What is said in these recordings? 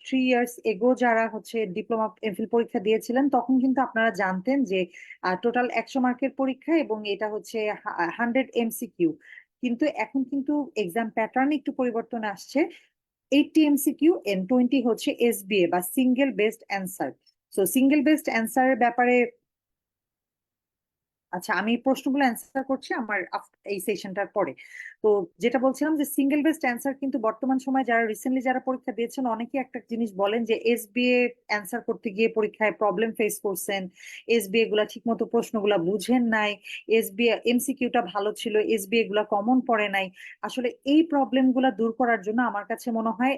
3 years ago যারা হচ্ছে diploma MPhil পরীক্ষা দিয়েছিলেন তখন কিন্তু আপনারা জানতেন যে টোটাল 100 মার্কের পরীক্ষা এবং এটা হচ্ছে 100 MCQ। কিন্তু এখন কিন্তু এক্সাম প্যাটার্ন একটু পরিবর্তন আসছে। 80 MCQ এন্ড 20 হচ্ছে SBA বা single based answer. So single based অ্যান্সারের ব্যাপারে আচ্ছা, আমি প্রশ্নগুলো অ্যান্সার করছি আমার এই সেশনটার পরে। তো যেটা বলছিলাম যে সিঙ্গেল বেসড অ্যান্সার কিন্তু বর্তমান সময়ে যারা রিসেন্টলি যারা পরীক্ষা দিয়েছেন অনেকে একটা জিনিস বলেন যে SBA অ্যান্সার করতে গিয়ে পরীক্ষায় প্রবলেম ফেস করছেন, SBA গুলা ঠিক মতো প্রশ্নগুলা বুঝেন নাই, SBA MCQটা ভালো ছিল, SBA গুলা কমন পড়ে নাই। আসলে এই প্রবলেম গুলা দূর করার জন্য আমার কাছে মনে হয়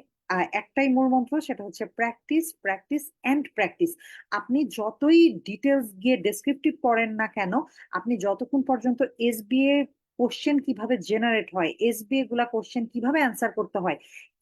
একটাই মূল মন্ত্র, সেটা হচ্ছে প্র্যাকটিস, প্র্যাকটিস এন্ড প্র্যাকটিস। আপনি যতই ডিটেলস গিয়ে ডেসক্রিপটিভ পড়েন না কেন, আপনি যতক্ষণ পর্যন্ত এসবিএ কোশ্চেন কিভাবে জেনারেট হয়, এসবিএ গুলা কোশ্চেন কিভাবে অ্যান্সার করতে হয়,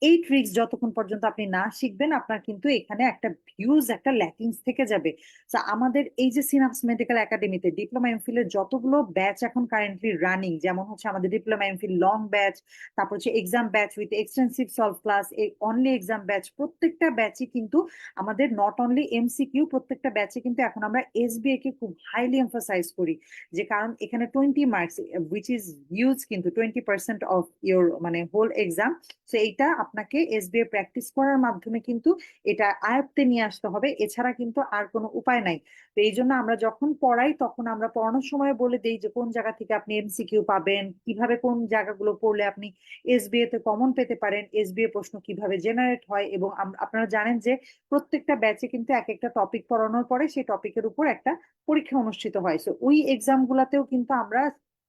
এই ট্রিক্স যতক্ষণ পর্যন্ত আপনি না শিখবেন আপনার কিন্তু এখানে একটা ভিউজ একটা ল্যাকিংস থেকে যাবে। তো আমাদের এই যে সিনাপস মেডিকেল একাডেমিতে ডিপ্লোমা এমফিলের যতগুলো ব্যাচ এখন কারেন্টলি রানিং, যেমন হচ্ছে আমাদের ডিপ্লোমা এমফিল লং ব্যাচ, তারপর হচ্ছে exam batch with extensive solve class, only exam batch, প্রত্যেকটা ব্যাচই কিন্তু আমাদের নট অনলি MCQ, প্রত্যেকটা ব্যাচে কিন্তু এখন আমরা এসবিএ কে খুব হাইলি এমফাসাইজ করি। যে কারণ এখানে 20 মার্কস উইচ ইজ হিউজ, কিন্তু 20% অফ ইউর মানে হোল এক্সাম। তো এইটা আপনাকে এসবিএ প্র্যাকটিস করার মাধ্যমে কিন্তু এটা আয়ত্তে নিয়ে আসতে হবে, এছাড়া কিন্তু আর কোনো উপায় নাই। তো এই জন্য আমরা যখন পড়াই তখন আমরা পড়ানোর সময় বলে দেই যে কোন জায়গা থেকে আপনি MCQ পাবেন, কিভাবে কোন জায়গাগুলো পড়লে আপনি এসবিএ তে কমন পেতে পারেন, এসবিএ প্রশ্ন কিভাবে জেনারেট হয়। এবং আপনারা জানেন যে প্রত্যেকটা ব্যাচে কিন্তু এক একটা টপিক পড়ানোর পরে সেই টপিকের উপর একটা পরীক্ষা অনুষ্ঠিত হয়। সো ওই এক্সাম গুলাতেও কিন্তু আমরা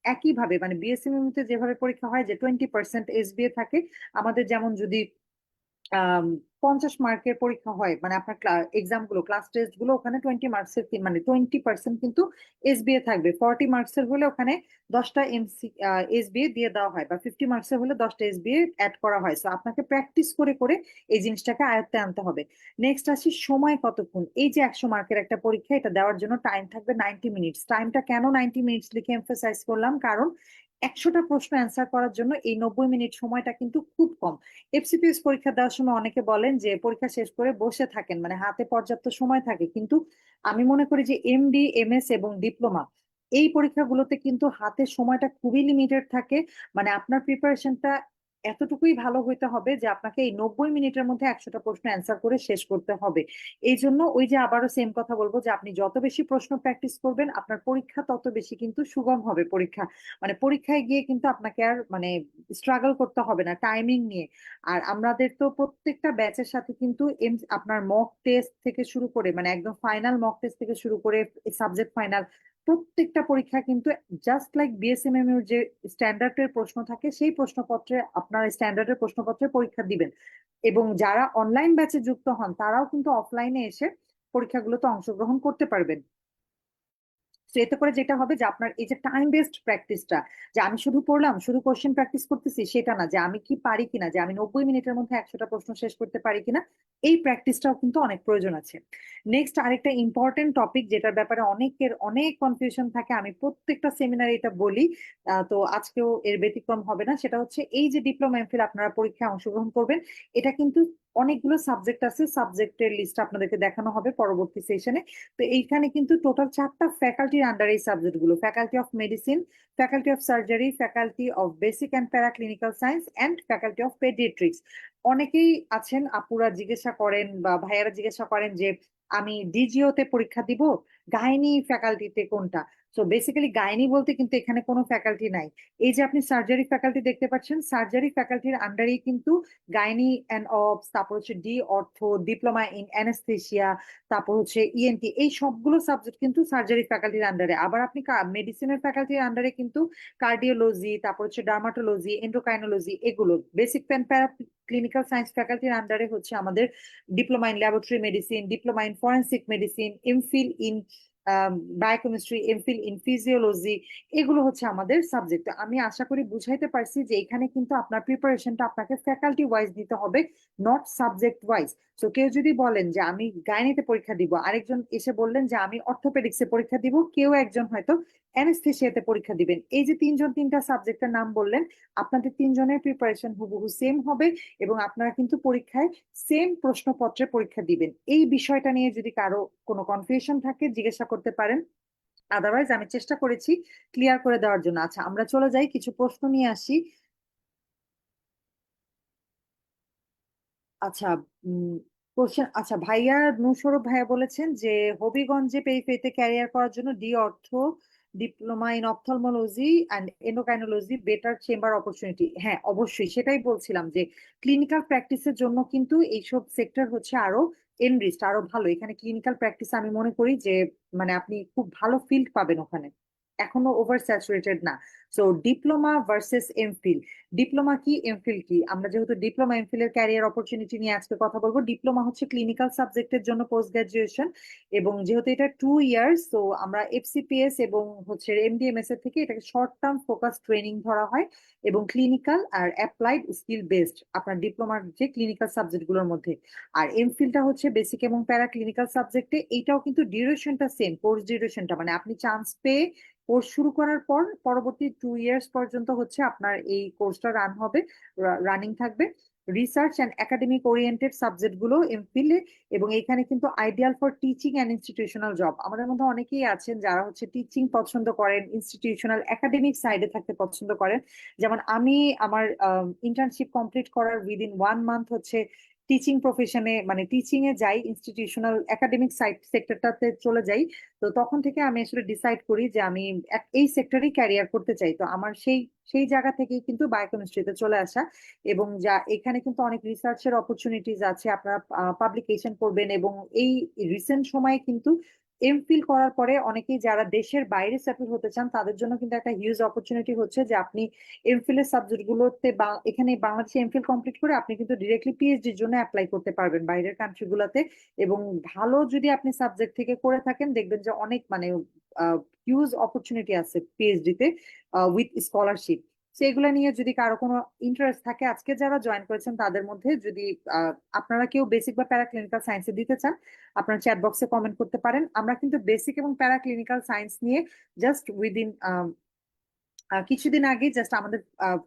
একইভাবে মানে বিএসসিএম তে যেভাবে পরীক্ষা হয় যে 20% এসবিএ থাকে, আমাদের যেমন যদি 50 মার্কের পরীক্ষা হয় মানে আপনার এক্সাম গুলো ক্লাস টেস্ট গুলো ওখানে 20 মার্কসের মানে 20% কিন্তু এসবিএ থাকবে। 40 মার্কসের হলে ওখানে 10টা এসবিএ দিয়ে দেওয়া হয়, বা 50 মার্কসের হলে 10টা এসবিএ অ্যাড করা হয়। তো আপনাকে প্র্যাকটিস করে করে এই জিনিসটাকে আয়ত্তে আনতে হবে। নেক্সট আসি সময় কতক্ষণ। এই যে 100 মার্কের একটা পরীক্ষা, এটা দেওয়ার জন্য টাইম থাকবে 90 মিনিটস। টাইমটা কেন 90 মিনিটস লিখে এমফাসাইজ করলাম, কারণ 100টা প্রশ্ন অ্যান্সার করার জন্য এই 90 মিনিট সময়টা কিন্তু খুব কম। এফসিপিএস পরীক্ষা দেওয়ার সময় অনেকে বলেন যে পরীক্ষা শেষ করে বসে থাকেন, মানে হাতে পর্যাপ্ত সময় থাকে, কিন্তু আমি মনে করি যে এমডি, এমএস এবং ডিপ্লোমা এই পরীক্ষাগুলোতে কিন্তু হাতে সময়টা খুবই লিমিটেড থাকে। মানে আপনার প্রিপারেশনটা এতটুকুই ভালো হইতে হবে যে আপনাকে এই 90 মিনিটের মধ্যে 100টা প্রশ্ন অ্যান্সার করে শেষ করতে হবে। এই জন্য ওই যে আবারও সেম কথা বলবো যে আপনি যত বেশি প্রশ্ন প্র্যাকটিস করবেন আপনার পরীক্ষা তত বেশি কিন্তু সুগম হবে। পরীক্ষা মানে পরীক্ষায় গিয়ে কিন্তু আপনাকে আর মানে স্ট্রাগল করতে হবে না টাইমিং নিয়ে। আর আমাদের তো প্রত্যেকটা ব্যাচের সাথে কিন্তু আপনার মক টেস্ট থেকে শুরু করে মানে একদম ফাইনাল মক টেস্ট থেকে শুরু করে সাবজেক্ট ফাইনাল প্রত্যেকটা পরীক্ষা কিন্তু জাস্ট লাইক বিএসএমএম এর যে স্ট্যান্ডার্ডের প্রশ্ন থাকে সেই প্রশ্নপত্রে আপনার স্ট্যান্ডার্ডের প্রশ্নপত্রে পরীক্ষা দিবেন। এবং যারা অনলাইন ব্যাচে যুক্ত হন তারাও কিন্তু অফলাইনে এসে পরীক্ষাগুলোতে অংশগ্রহণ করতে পারবেন। তো এতে করে যেটা হবে যে আপনার এই যে টাইম বেসড প্র্যাকটিসটা, যে আমি শুধু পড়লাম শুধু কোশ্চেন প্র্যাকটিস করতেছি সেটা না, যে আমি কি পারি কিনা, যে আমি 90 মিনিটের মধ্যে 100টা প্রশ্ন শেষ করতে পারি কিনা, এই প্র্যাকটিসটাও কিন্তু অনেক প্রয়োজন আছে। নেক্সট আরেকটা ইম্পর্টেন্ট টপিক যেটার ব্যাপারে অনেকের অনেক কনফিউশন থাকে, আমি প্রত্যেকটা সেমিনারে এটা বলি, তো আজকেও এর ব্যতিক্রম হবে না, সেটা হচ্ছে এই যে ডিপ্লোমা এমফিল আপনারা পরীক্ষায় অংশগ্রহণ করবেন, এটা কিন্তু অনেকগুলো সাবজেক্ট আছে, সাবজেক্টের লিস্ট আপনাদেরকে দেখানো হবে পরবর্তী সেশনে। তো এইখানে কিন্তু টোটাল 4টা ফ্যাকাল্টির আন্ডার এই সাবজেক্ট গুলো, faculty of medicine, faculty of surgery, faculty of basic and paraclinical science and faculty of paediatrics. অনেকেই আছেন আপুরা জিজ্ঞাসা করেন বা ভাইয়ারা জিজ্ঞাসা করেন যে আমি ডিজিও তে পরীক্ষা দিব, গাইনি ফ্যাকাল্টিতে কোনটা। তো বেসিক্যালি গাইনি বলতে কিন্তু এখানে কোনো ফ্যাকাল্টি নাই। এই যে আপনি সার্জারি ফ্যাকাল্টি দেখতে পাচ্ছেন, সার্জারি ফ্যাকাল্টির আন্ডারেই কিন্তু গাইনি অ্যান্ড অবস, তারপর হচ্ছে ডি অর্থো, ডিপ্লোমা ইন অ্যানেস্থেসিয়া, তারপর হচ্ছে ইএনটি, এই সবগুলো সাবজেক্ট কিন্তু সার্জারি ফ্যাকাল্টির আন্ডারে। আবার আপনি মেডিসিনের ফ্যাকাল্টির আন্ডারে কিন্তু কার্ডিওলজি, তারপর হচ্ছে ডার্মাটোলজি, এন্ডোক্রাইনোলজি, এগুলো basic and paraclinical science ফ্যাকাল্টির আন্ডারে হচ্ছে আমাদের diploma in laboratory medicine, diploma in forensic medicine, MPhil in biochemistry, MPhil in physiology, এগুলো হচ্ছে আমাদের সাবজেক্ট। আমি আশা করি বুঝাইতে পারছি যে এখানে কিন্তু আপনার প্রিপারেশনটা আপনাকে ফ্যাকাল্টি ওয়াইজ নিতে হবে, নট সাবজেক্ট ওয়াইজ। তো কেউ যদি বলেন যে আমি গাইনিতে পরীক্ষা দিব, আরেকজন এসে বললেন যে আমি অর্থোপেডিক্সে পরীক্ষা দিব, কেউ একজন হয়তো অ্যানেস্থেসিয়াতে পরীক্ষা দিবেন, এই যে তিনজন তিনটা সাবজেক্টের নাম বললেন, আপনাদের তিনজনের প্রিপারেশন হুবহু সেম হবে এবং আপনারা কিন্তু পরীক্ষায় সেম প্রশ্নপত্রে পরীক্ষা দিবেন। এই বিষয়টা নিয়ে যদি কারো কোনো কনফিউশন থাকে জিজ্ঞাসা করতে পারেন, আদারওয়াইজ আমি চেষ্টা করেছি ক্লিয়ার করে দেওয়ার জন্য। আচ্ছা, আমরা চলে যাই, কিছু প্রশ্ন নিয়ে আসি। আচ্ছা, কোশ্চেন, আচ্ছা ভাইয়া নূসরব ভাইয়া বলেছেন যে হবিগঞ্জে পেরিফেরিতে ক্যারিয়ার করার জন্য ডি অর্থ diploma in ophthalmology and endocrinology better chamber opportunity. হ্যাঁ অবশ্যই, সেটাই বলছিলাম যে ক্লিনিক্যাল প্র্যাকটিসের জন্য কিন্তু এইসব সেক্টর হচ্ছে আরো এনরিচড, আরো ভালো। এখানে ক্লিনিক্যাল প্র্যাকটিস আমি মনে করি যে মানে আপনি খুব ভালো ফিল্ড পাবেন ওখানে, এখনো ওভার স্যাচুরেটেড না। So diploma versus MPhil, diploma কি এমফিল কি, আমরা যেহেতু ডিপ্লোমা এমফিল এর ক্যারিয়ার অপরচুনিটি নিয়ে আজকে কথা বলবো। ডিপ্লোমা হচ্ছে ক্লিনিক্যাল সাবজেক্টের জন্য পোস্ট গ্রাজুয়েশন, এবং যেহেতু এটা 2 ইয়ার্স, তো আমরা এফসিপিএস এবং হচ্ছে এমডিএমএস এর থেকে এটাকে শর্ট টার্ম ফোকাস ট্রেনিং ধরা হয়, এবং ক্লিনিক্যাল আর অ্যাপ্লাইড স্কিল বেসড আপনার ডিপ্লোমার যে ক্লিনিক্যাল সাবজেক্ট গুলোর মধ্যে। আর এমফিলটা হচ্ছে বেসিক এবং প্যারা ক্লিনিক্যাল সাবজেক্টে, এইটাও কিন্তু ডিউরেশনটা সেম, কোর্স ডিউরেশনটা মানে আপনি চান্স পেয়ে কোর্স শুরু করার পর পরবর্তী 2 ইয়ার্স পর্যন্ত হচ্ছে আপনার এই কোর্সটা রান হবে, রানিং থাকবে। Research and academic oriented subject গুলো এমফিলে, এবং এখানে কিন্তু ideal for teaching and institutional job. আমাদের মধ্যে অনেকেই আছেন যারা হচ্ছে টিচিং পছন্দ করেন, ইনস্টিটিউশনাল একাডেমিক সাইডে থাকতে পছন্দ করেন। যেমন আমি আমার ইন্টার্নশিপ কমপ্লিট করার উইদিন 1 মান্থ হচ্ছে টিচিং প্রফেশনে মানে টিচিং এ যাই, ইনস্টিটিউশনাল একাডেমিক সাইড সেক্টরটাতে চলে যাই। তো তখন থেকে আমি আসলে ডিসাইড করি যে আমি এই সেক্টরেই ক্যারিয়ার করতে চাই। তো আমার সেই সেই জায়গা থেকেই কিন্তু বায়োকেমিস্ট্রিতে চলে আসা, এবং যা এখানে কিন্তু অনেক রিসার্চের অপরচুনিটিজ আছে, আপনারা পাবলিকেশন করবেন। এবং এই রিসেন্ট সময়ে কিন্তু এমফিল করার পরে অনেকেই যারা দেশের বাইরে সেটেল হতে চান তাদের জন্য কিন্তু একটা হিউজ অপরচুনিটি হচ্ছে যে আপনি এমফিল এর সাবজেক্ট গুলোতে এখানে বাংলাদেশে এমফিল কমপ্লিট করে আপনি কিন্তু ডিরেক্টলি পিএইচডির জন্য অ্যাপ্লাই করতে পারবেন বাইরের কান্ট্রি গুলাতে। এবং ভালো যদি আপনি সাবজেক্ট থেকে করে থাকেন দেখবেন যে অনেক মানে হিউজ অপরচুনিটি আছে পিএইচডি তে উইথ স্কলারশিপ। সেগুলো নিয়ে যদি কারো কোনো ইন্টারেস্ট থাকে, আজকে যারা জয়েন করেছেন তাদের মধ্যে যদি আপনারা কেউ বেসিক বা প্যারা ক্লিনিক্যাল সায়েন্সে দিতে চান, আপনারা চ্যাট বক্সে কমেন্ট করতে পারেন। আমরা কিন্তু বেসিক এবং প্যারা ক্লিনিক্যাল সায়েন্স নিয়ে জাস্ট উইদিন কিছুদিন আগে জাস্ট আমাদের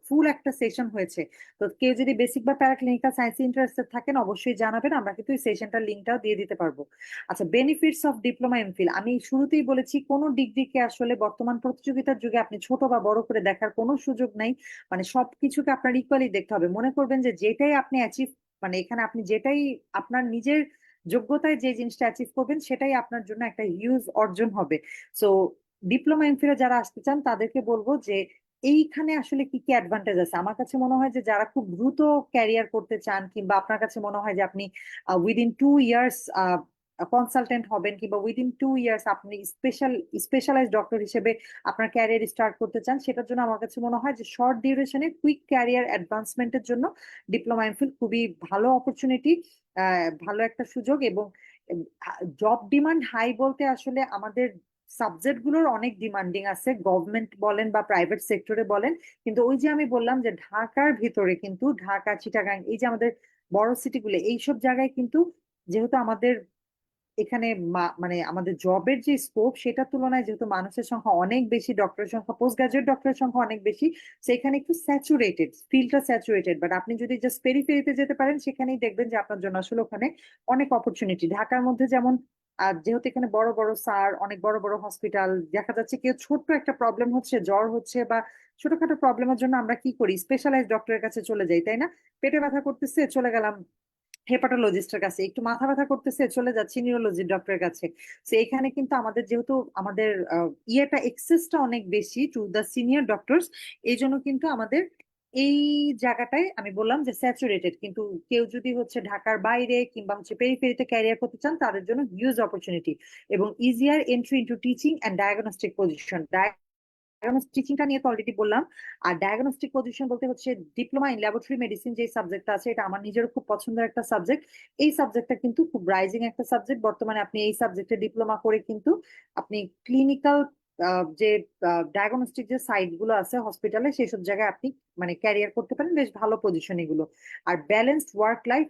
ফুল একটা সেশন হয়েছে। তো কেউ যদি বেসিক বা প্যারাক্লিনিক্যাল সায়েন্সে ইন্টারেস্টেড থাকেন অবশ্যই জানাবেন, আমরা কিন্তু এই সেশনটার লিঙ্কটাও দিয়ে দিতে পারবো। আচ্ছা, বেনিফিটস অফ ডিপ্লোমা এমফিল, আমি শুরুতেই বলেছি কোনো ডিগ্রিকে আসলে বর্তমান প্রতিযোগিতার যুগে আপনি ছোট বা বড় করে দেখার কোনো সুযোগ নাই। মানে সবকিছুকে আপনার ইকুয়ালি দেখতে হবে। মনে করবেন যে যেটাই আপনি অ্যাচিভ, মানে এখানে আপনি যেটাই আপনার নিজের যোগ্যতায় যে জিনিসটা অ্যাচিভ করবেন সেটাই আপনার জন্য একটা হিউজ অর্জন হবে। সো ডিপ্লোমা এমফিলে যারা আসতে চান তাদেরকে বলবো যে এইখানে আসলে কি কি অ্যাডভান্টেজ আছে। আমার কাছে মনে হয় যে যারা খুব দ্রুত ক্যারিয়ার করতে চান, কিংবা আপনার কাছে মনে হয় যে আপনি উইদিন 2 ইয়ার্স কনসালটেন্ট হবেন, কিংবা উইদিন 2 ইয়ার্স আপনি স্পেশালাইজ ডক্টর হিসেবে আপনার ক্যারিয়ার স্টার্ট করতে চান, সেটার জন্য আমার কাছে মনে হয় যে শর্ট ডিউরেশনে কুইক ক্যারিয়ার অ্যাডভান্সমেন্টের জন্য ডিপ্লোমা এমফিল খুবই ভালো অপরচুনিটি, ভালো একটা সুযোগ। এবং জব ডিমান্ড হাই বলতে আসলে আমাদের সাবজেক্ট গুলোর অনেক ডিমান্ডিং আছে, গভর্নমেন্ট বলেন বা প্রাইভেট সেক্টরে বলেন। কিন্তু ওই যে আমি বললাম যে ঢাকার ভিতরে কিন্তু ঢাকা, চিটাগাং, এই যে আমাদের বড় সিটিগুলো, এইসব জায়গায় কিন্তু যেহেতু আমাদের এখানে মানে আমাদের জবের যে স্কোপ সেটার তুলনায় যেহেতু মানুষের সংখ্যা অনেক বেশি, ডক্টরের সংখ্যা, পোস্ট গ্রাজুয়েট ডক্টরের সংখ্যা অনেক বেশি, সেখানে একটু স্যাচুরেটেড, ফিল্ডটা স্যাচুরেটেড। বাট আপনি যদি জাস্ট পেরিফেরিতে যেতে পারেন সেখানেই দেখবেন যে আপনার জন্য আসলে ওখানে অনেক অপরচুনিটি। ঢাকার মধ্যে যেমন যেহেতু এখানে বড় বড় স্যার, অনেক বড় বড় হসপিটাল, দেখা যাচ্ছে কেউ ছোট্ট একটা প্রবলেম হচ্ছে, জ্বর হচ্ছে বা ছোটখাটো প্রবলেমের জন্য আমরা কি করি, স্পেশালাইজ ডক্টরের কাছে চলে যাই, তাই না? পেটে ব্যথা করতেছে চলে গেলাম হেপাটোলজিস্টের কাছে, একটু মাথা ব্যথা করতেছে চলে যাচ্ছি নিউরোলজি ডক্টরের কাছে। তো এখানে কিন্তু আমাদের যেহেতু আমাদের ইয়েটা এক্সেসটা অনেক বেশি টু দ্য সিনিয়র ডক্টরস, এই জন্য কিন্তু আমাদের এই জায়গাটায় আমি বললাম যে স্যাচুরেটেড। কিন্তু কেউ যদি হচ্ছে ঢাকার বাইরে কিংবা হচ্ছে পেরিফেরিতে ক্যারিয়ার করতে চান তাদের জন্য হিউজ অপরচুনিটি, এবং easier entry into teaching and diagnostic position. ডায়াগনস্টিকটা নিয়ে তো অলরেডি বললাম। আর ডায়াগনস্টিক পজিশন বলতে হচ্ছে ডিপ্লোমা ইন ল্যাবরেটরি মেডিসিন যে সাবজেক্টটা আছে, এটা আমার নিজেরও খুব পছন্দের একটা সাবজেক্ট। এই সাবজেক্টটা কিন্তু খুব রাইজিং একটা সাবজেক্ট বর্তমানে। আপনি এই সাবজেক্টে ডিপ্লোমা করে কিন্তু আপনি ক্লিনিক্যাল যে ডায়াগনস্টিক যে সাইট গুলো আছে হসপিটালে সেসব জায়গায় আপনি মানে ক্যারিয়ার করতে পারেন, বেশ ভালো পজিশন এগুলো। আর balanced work life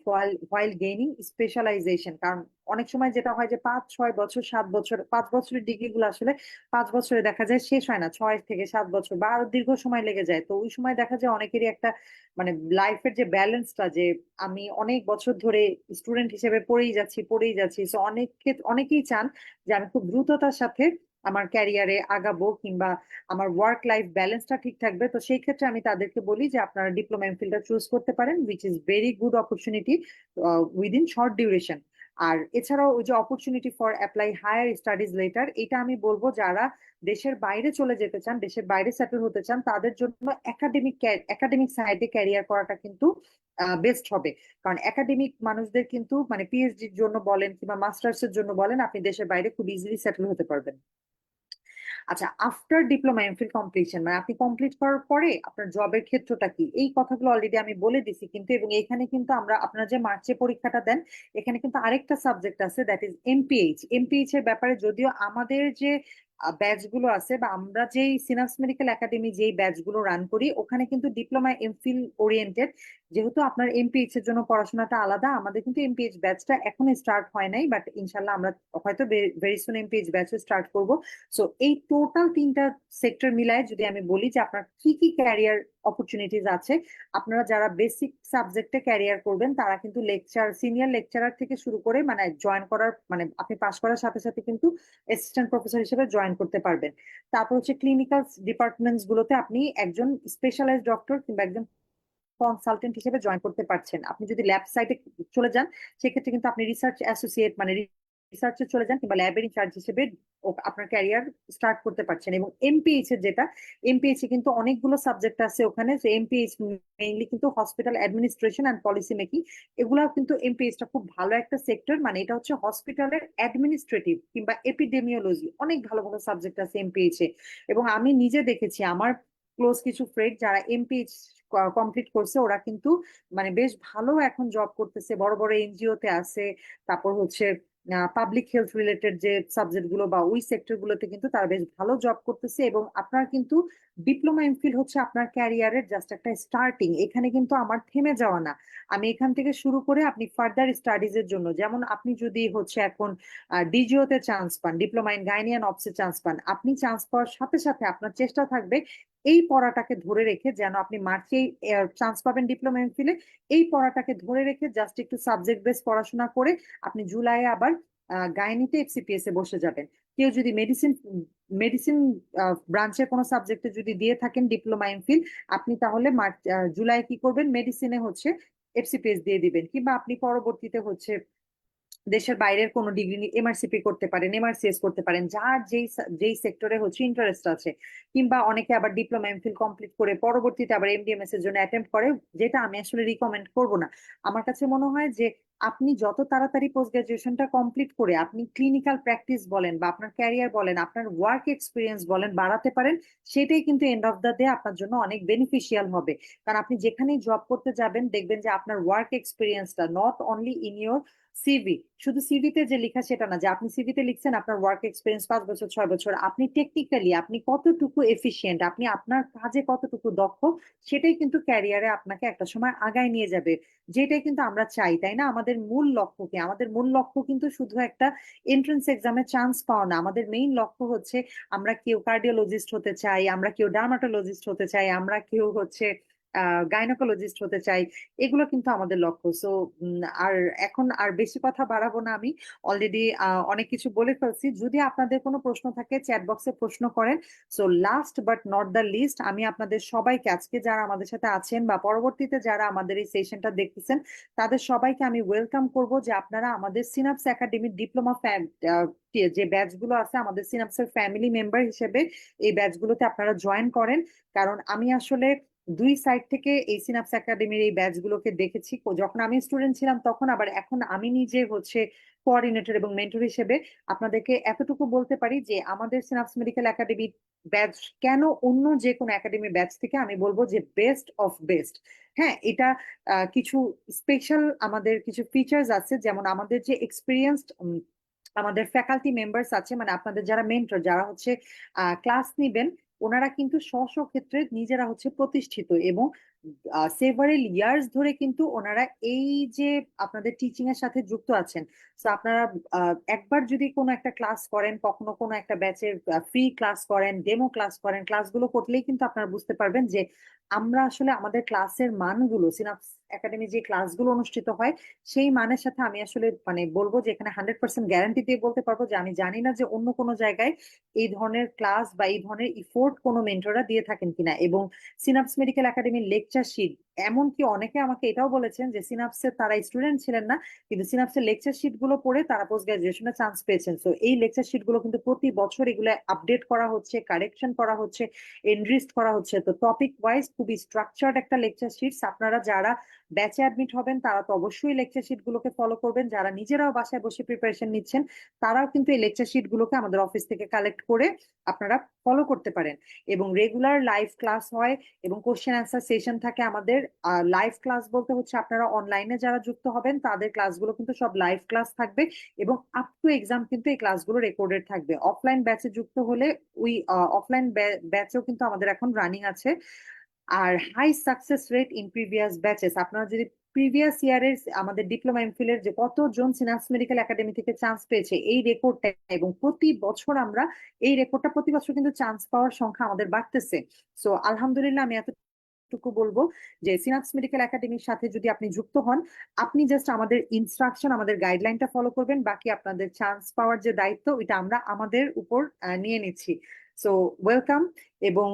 while gaining specialisation, কারণ অনেক সময় যেটা হয় যে 5 6 বছর 7 বছর, 5 বছরের ডিগ্রি গুলো আসলে 5 বছরে দেখা যায় শেষ হয় না, 6 থেকে 7 বছর বা আরো দীর্ঘ সময় লেগে যায়। তো ওই সময় দেখা যায় অনেকেরই একটা মানে লাইফের যে ব্যালেন্সটা, যে আমি অনেক বছর ধরে স্টুডেন্ট হিসেবে পড়েই যাচ্ছি, তো অনেকেই চান যে আমি খুব দ্রুততার সাথে আমার ক্যারিয়ারে আগাবো, কিংবা আমার ওয়ার্ক লাইফ ব্যালেন্সটা ঠিক থাকবে। তো সেই ক্ষেত্রে আমি তাদেরকে বলি যে আপনারা ডিপ্লোমা এমফিলটা চুজ করতে পারেন, which is very good opportunity within short duration. আর এছাড়াও ওই যে opportunity for apply higher studies later, এটা আমি বলবো যারা দেশের বাইরে চলে যেতে চান, দেশের বাইরে সেটেল হতে চান, তাদের জন্য একাডেমিক সাইডে ক্যারিয়ার করাটা কিন্তু বেস্ট হবে। কারণ একাডেমিক মানুষদের কিন্তু মানে পিএইচডির জন্য বলেন কিংবা মাস্টার্স এর জন্য বলেন, আপনি দেশের বাইরে খুব ইজিলি সেটেল হতে পারবেন। আচ্ছা, আফটার ডিপ্লোমা এমফিল কমপ্লিশন মানে আপনি কমপ্লিট করার পরে আপনার জবের ক্ষেত্রটা কি, এই কথাগুলো অলরেডি আমি বলে দিছি কিন্তু। এবং এখানে কিন্তু আমরা আপনারা যে মার্চে পরীক্ষাটা দেন, এখানে কিন্তু আরেকটা সাবজেক্ট আছে, দ্যাট ইজ এমপিএইচ। এমপিএইচ এর ব্যাপারে যদিও আমাদের যে ব্যাচ গুলো আছে বা আমরা যেই সিনাপস মেডিকেল একাডেমি যেই ব্যাচ গুলো রান করি, ওখানে কিন্তু ডিপ্লোমা এমফিল ওরিয়েন্টেড। যেহেতু আপনার এমপিএইচ এর জন্য পড়াশোনাটা আলাদা, আমাদের কিন্তু এমপিএইচ ব্যাচটা এখনো স্টার্ট হয় নাই, বাট ইনশাল্লাহ আমরা হয়তো ভেরি সুন এমপিএইচ ব্যাচও স্টার্ট করব। সো এই টোটাল 3টা সেক্টর মিলায় যদি আমি বলি যে আপনার কি কি ক্যারিয়ার অপরচুনিটিজ আছে, আপনারা যারা বেসিক সাবজেক্টে ক্যারিয়ার করবেন তারা কিন্তু সিনিয়র লেকচারার থেকে শুরু করে মানে জয়েন করার মানে আপনি পাশ করার সাথে সাথে কিন্তু অ্যাসিস্ট্যান্ট প্রফেসর হিসেবে জয়েন করতে পারবেন। তারপর হচ্ছে ক্লিনিক্যাল ডিপার্টমেন্টস গুলোতে আপনি একজন স্পেশালাইজড ডক্টর কিংবা একজন কনসালটেন্ট হিসেবে জয়েন করতে পারছেন। আপনি যদি ল্যাব সাইটে চলে যান, সেক্ষেত্রে কিন্তু আপনি রিসার্চ অ্যাসোসিয়েট মানে রিসার্চে চলে যান কিংবা ল্যাবের ইনচার্জ হিসেবে আপনার ক্যারিয়ার স্টার্ট করতে পারছেন। এবং এমপিএইচ এর যেটা, এমপিএইচ এ কিন্তু অনেকগুলো সাবজেক্ট আছে ওখানে। যে এমপিএইচ মেইনলি কিন্তু hospital administration and policy making, এগুলাও কিন্তু এমপিএইচ টা খুব ভালো একটা সেক্টর। মানে এটা হচ্ছে হসপিটালের অ্যাডমিনিস্ট্রেটিভ কিংবা এপিডেমিওলজি, অনেক ভালো ভালো সাবজেক্ট আছে এমপিএইচ এ। এবং আমি নিজে দেখেছি আমার ক্লোজ কিছু ফ্রেন্ড যারা এমপিএইচ কমপ্লিট করছে, ওরা কিন্তু মানে বেশ ভালো এখন জব করতেছে, বড় বড় এনজিও তে আছে। তারপর হচ্ছে পাবলিক হেলথ রিলেটেড যে সাবজেক্ট গুলো বা ওই সেক্টর গুলোতে কিন্তু তারা বেশ ভালো জব করতেছে। এবং আপনার কিন্তু ডিপ্লোমা এমফিল হচ্ছে আপনার ক্যারিয়ারের জাস্ট একটা স্টার্টিং, এখানে কিন্তু আমার থেমে যাওয়া না। আমি এখান থেকে শুরু করে আপনি ফার্দার স্টাডিজ এর জন্য, যেমন আপনি যদি হচ্ছে এখন ডিজিও তে চান্স পান, ডিপ্লোমা ইন গাইনি অ্যান্ড অবসে চান্স পান, আপনি চান্স পাওয়ার সাথে সাথে আপনার চেষ্টা থাকবে এই পড়াটাকে ধরে রেখে, যেন আপনি মার্চেই চান্স পাবেন ডিপ্লোমা এমফিলে, এই পড়াটাকে ধরে রেখে জাস্ট একটু সাবজেক্ট বেস পড়াশোনা করে আপনি জুলাইয়ে আবার গাইনিতে এফসিপিএস এ বসে যাবেন। কেউ যদি মেডিসিন মেডিসিন ব্রাঞ্চের কোনো সাবজেক্টে যদি দিয়ে থাকেন ডিপ্লোমা এমফিল, আপনি তাহলে জুলাই কি করবেন, মেডিসিনে হচ্ছে এফসিপিএস দিয়ে দিবেন। কিংবা আপনি পরবর্তীতে হচ্ছে দেশের বাইরের কোনো ডিগ্রি এমআরসিপি করতে পারেন, এমআরসিএস করতে পারেন, যার যেই সেক্টরে হচ্ছে ইন্টারেস্ট আছে। কিংবা অনেকে আবার ডিপ্লোমা এমফিল কমপ্লিট করে পরবর্তীতে আবার এমডিএমএস এর জন্য অ্যাটেম্প করে, যেটা আমি আসলে রিকমেন্ড করব না। আমার কাছে মনে হয় যে আপনি যত তাড়াতাড়ি পোস্ট গ্রাজুয়েশনটা কমপ্লিট করে আপনি ক্লিনিক্যাল প্র্যাকটিস বলেন বা আপনার ক্যারিয়ার বলেন, আপনার ওয়ার্ক এক্সপিরিয়েন্স বলেন বাড়াতে পারেন, সেটাই কিন্তু এন্ড অফ দ্য ডে আপনার জন্য অনেক বেনিফিশিয়াল হবে। কারণ আপনি যেখানেই জব করতে যাবেন দেখবেন যে আপনার ওয়ার্ক এক্সপিরিয়েন্সটা not only in your CV, শুধু সিভিতে যে লেখা সেটা না, যে আপনি সিভিতে লিখছেন আপনার ওয়ার্ক এক্সপিরিয়েন্স 5 বছর 6 বছর, আপনি টেকনিক্যালি আপনি কতটুকু এফিশিয়েন্ট, আপনি আপনার কাজে কতটুকু দক্ষ, সেটাই কিন্তু ক্যারিয়ারে আপনাকে একটা সময় আগায় নিয়ে যাবে। যেটাই কিন্তু আমরা চাই, তাই না? আমাদের মূল লক্ষ্য কি? আমাদের মূল লক্ষ্য কিন্তু শুধু একটা এন্ট্রান্স এক্সামে চান্স পাওয়া না, আমাদের মেইন লক্ষ্য হচ্ছে আমরা কেউ কার্ডিওলজিস্ট হতে চাই, আমরা কেউ ডার্মাটোলজিস্ট হতে চাই, আমরা কেউ হচ্ছে গাইনোকোলজিস্ট হতে চাই। এগুলো কিন্তু আমাদের লক্ষ্য। সো আর এখন আর বেশি কথা বাড়াবো না আমি, অলরেডি অনেক কিছু বলে ফেলছি। যদি আপনাদের কোনো প্রশ্ন থাকে চ্যাট বক্সে প্রশ্ন করেন। So last but not the least, আমি আপনাদের সবাইকে আজকে যারা আমাদের সাথে আছেন বা পরবর্তীতে যারা আমাদের এই সেশনটা দেখতেছেন, তাদের সবাইকে আমি ওয়েলকাম করব যে আপনারা আমাদের সিনাপস একাডেমির ডিপ্লোমা যে ব্যাচ গুলো আছে, আমাদের সিনাপসের ফ্যামিলি মেম্বার হিসেবে এই ব্যাচ গুলোতে আপনারা জয়েন করেন। কারণ আমি আসলে দুই সাইড থেকে এই সিনাপস একাডেমির এই ব্যাচ গুলোকে দেখেছি, যখন আমি স্টুডেন্ট ছিলাম তখন, আবার এখন আমি নিজে হচ্ছে কোঅর্ডিনেটর এবং মেন্টর হিসেবে আপনাদেরকে এতটুকু বলতে পারি যে আমাদের সিনাপস মেডিকেল একাডেমি ব্যাচ কেন অন্য যে কোনো একাডেমি ব্যাচ থেকে আমি বলবো যে বেস্ট অফ বেস্ট। হ্যাঁ, এটা কিছু স্পেশাল আমাদের কিছু ফিচার্স আছে, যেমন আমাদের যে এক্সপিরিয়েন্সড আমাদের ফ্যাকাল্টি মেম্বার্স আছে, মানে আপনাদের যারা মেন্টর, যারা হচ্ছে ক্লাস নিবেন, ওনারা কিন্তু স্ব স্ব ক্ষেত্রে নিজেরা হচ্ছে প্রতিষ্ঠিত, এবং সেভারেল ইয়ার্স ধরে কিন্তু ওনারা এই যে আপনাদের টিচিং এর সাথে যুক্ত আছেন। তো আপনারা একবার যদি কোনো একটা ক্লাস করেন, কখনো কোনো একটা ব্যাচের ফ্রি ক্লাস করেন, ডেমো ক্লাস করেন, ক্লাসগুলো করলেই কিন্তু আপনারা বুঝতে পারবেন যে আমরা আসলে আমাদের ক্লাসের মানগুলো, সিনাপস একাডেমি যে ক্লাসগুলো অনুষ্ঠিত হয় সেই মানের সাথে, আমি আসলে মানে বলবো যে এখানে 100% গ্যারান্টি দিয়ে বলতে পারবো যে আমি জানি না যে অন্য কোনো জায়গায় এই ধরনের ক্লাস বা এই ধরনের ইফোর্ট কোনো মেন্টররা দিয়ে থাকেন কিনা। এবং সিনাপস মেডিকেল একাডেমির লেকচার শিট, এমনকি অনেকে আমাকে এটাও বলেছেন যে সিনাপসের তারা স্টুডেন্ট ছিলেন না, কিন্তু সিনাপসের লেকচার শিট গুলো পড়ে তারা পোস্ট গ্রাজুয়েশনে চান্স পেয়েছেন। তো এই লেকচার শিট গুলো কিন্তু প্রতি বছর এগুলো আপডেট করা হচ্ছে, কারেকশন করা হচ্ছে, এনরিস্ট করা হচ্ছে। তো টপিক ওয়াইজ খুবই স্ট্রাকচার্ড একটা লেকচার শিট। আপনারা যারা ব্যাচে অ্যাডমিট হবেন তারা তো অবশ্যই লেকচার শিট গুলোকে ফলো করবেন, যারা নিজেরাও বাসায় বসে প্রিপারেশন নিচ্ছেন তারাও কিন্তু এই লেকচার শিট গুলোকে আমাদের অফিস থেকে কালেক্ট করে আপনারা ফলো করতে পারেন। এবং রেগুলার লাইভ ক্লাস হয় এবং কোশ্চেন অ্যান্সার সেশন থাকে আমাদের। লাইভ ক্লাস বলতে হচ্ছে আপনারা অনলাইনে যারা যুক্ত হবেন তাদের ক্লাসগুলো কিন্তু সব লাইভ ক্লাস থাকবে, এবং আপ টু এক্সাম কিন্তু এই ক্লাসগুলো রেকর্ডেড থাকবে। অফলাইন ব্যাচে যুক্ত হলে ওই অফলাইন ব্যাচেও কিন্তু আমাদের এখন রানিং আছে। আর high success rate in previous batches, আপনারা যদি প্রিভিয়াস ইয়ারের আমাদের ডিপ্লোমা এমফিলের যে কতজন সিনাপস মেডিকেল একাডেমি থেকে চান্স পেয়েছে এই রেকর্ডটা, এবং প্রতি বছর আমরা এই রেকর্ডটা প্রতি বছর কিন্তু চান্স পাওয়ার সংখ্যা আমাদের বাড়তেছে। সো আলহামদুলিল্লাহ, আমি এতটুকু বলবো যে সিনাপস মেডিকেল একাডেমির সাথে যদি আপনি যুক্ত হন, আপনি জাস্ট আমাদের ইনস্ট্রাকশন, আমাদের গাইডলাইনটা ফলো করবেন, বাকি আপনাদের চান্স পাওয়ার যে দায়িত্ব ওইটা আমরা আমাদের উপর নিয়ে নিচ্ছি। So welcome. এবং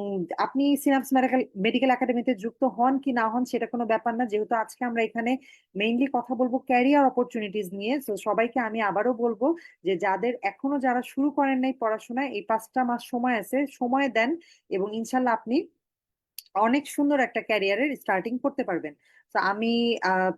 আপনি সিনাপস মেডিকেল মেডিকেল একাডেমিতে যুক্ত হন কি না হন সেটা কোনো ব্যাপার না, যেহেতু আজকে আমরা এখানে মেইনলি কথা বলবো ক্যারিয়ার অপরচুনিটিস নিয়ে। তো সবাইকে আমি আবারও বলবো যে যাদের এখনো যারা শুরু করেন নাই পড়াশোনা, এই 5টা মাস সময় আছে, সময় দেন, এবং ইনশাল্লাহ আপনি অনেক সুন্দর একটা ক্যারিয়ারের স্টার্টিং করতে পারবেন। তো আমি আহ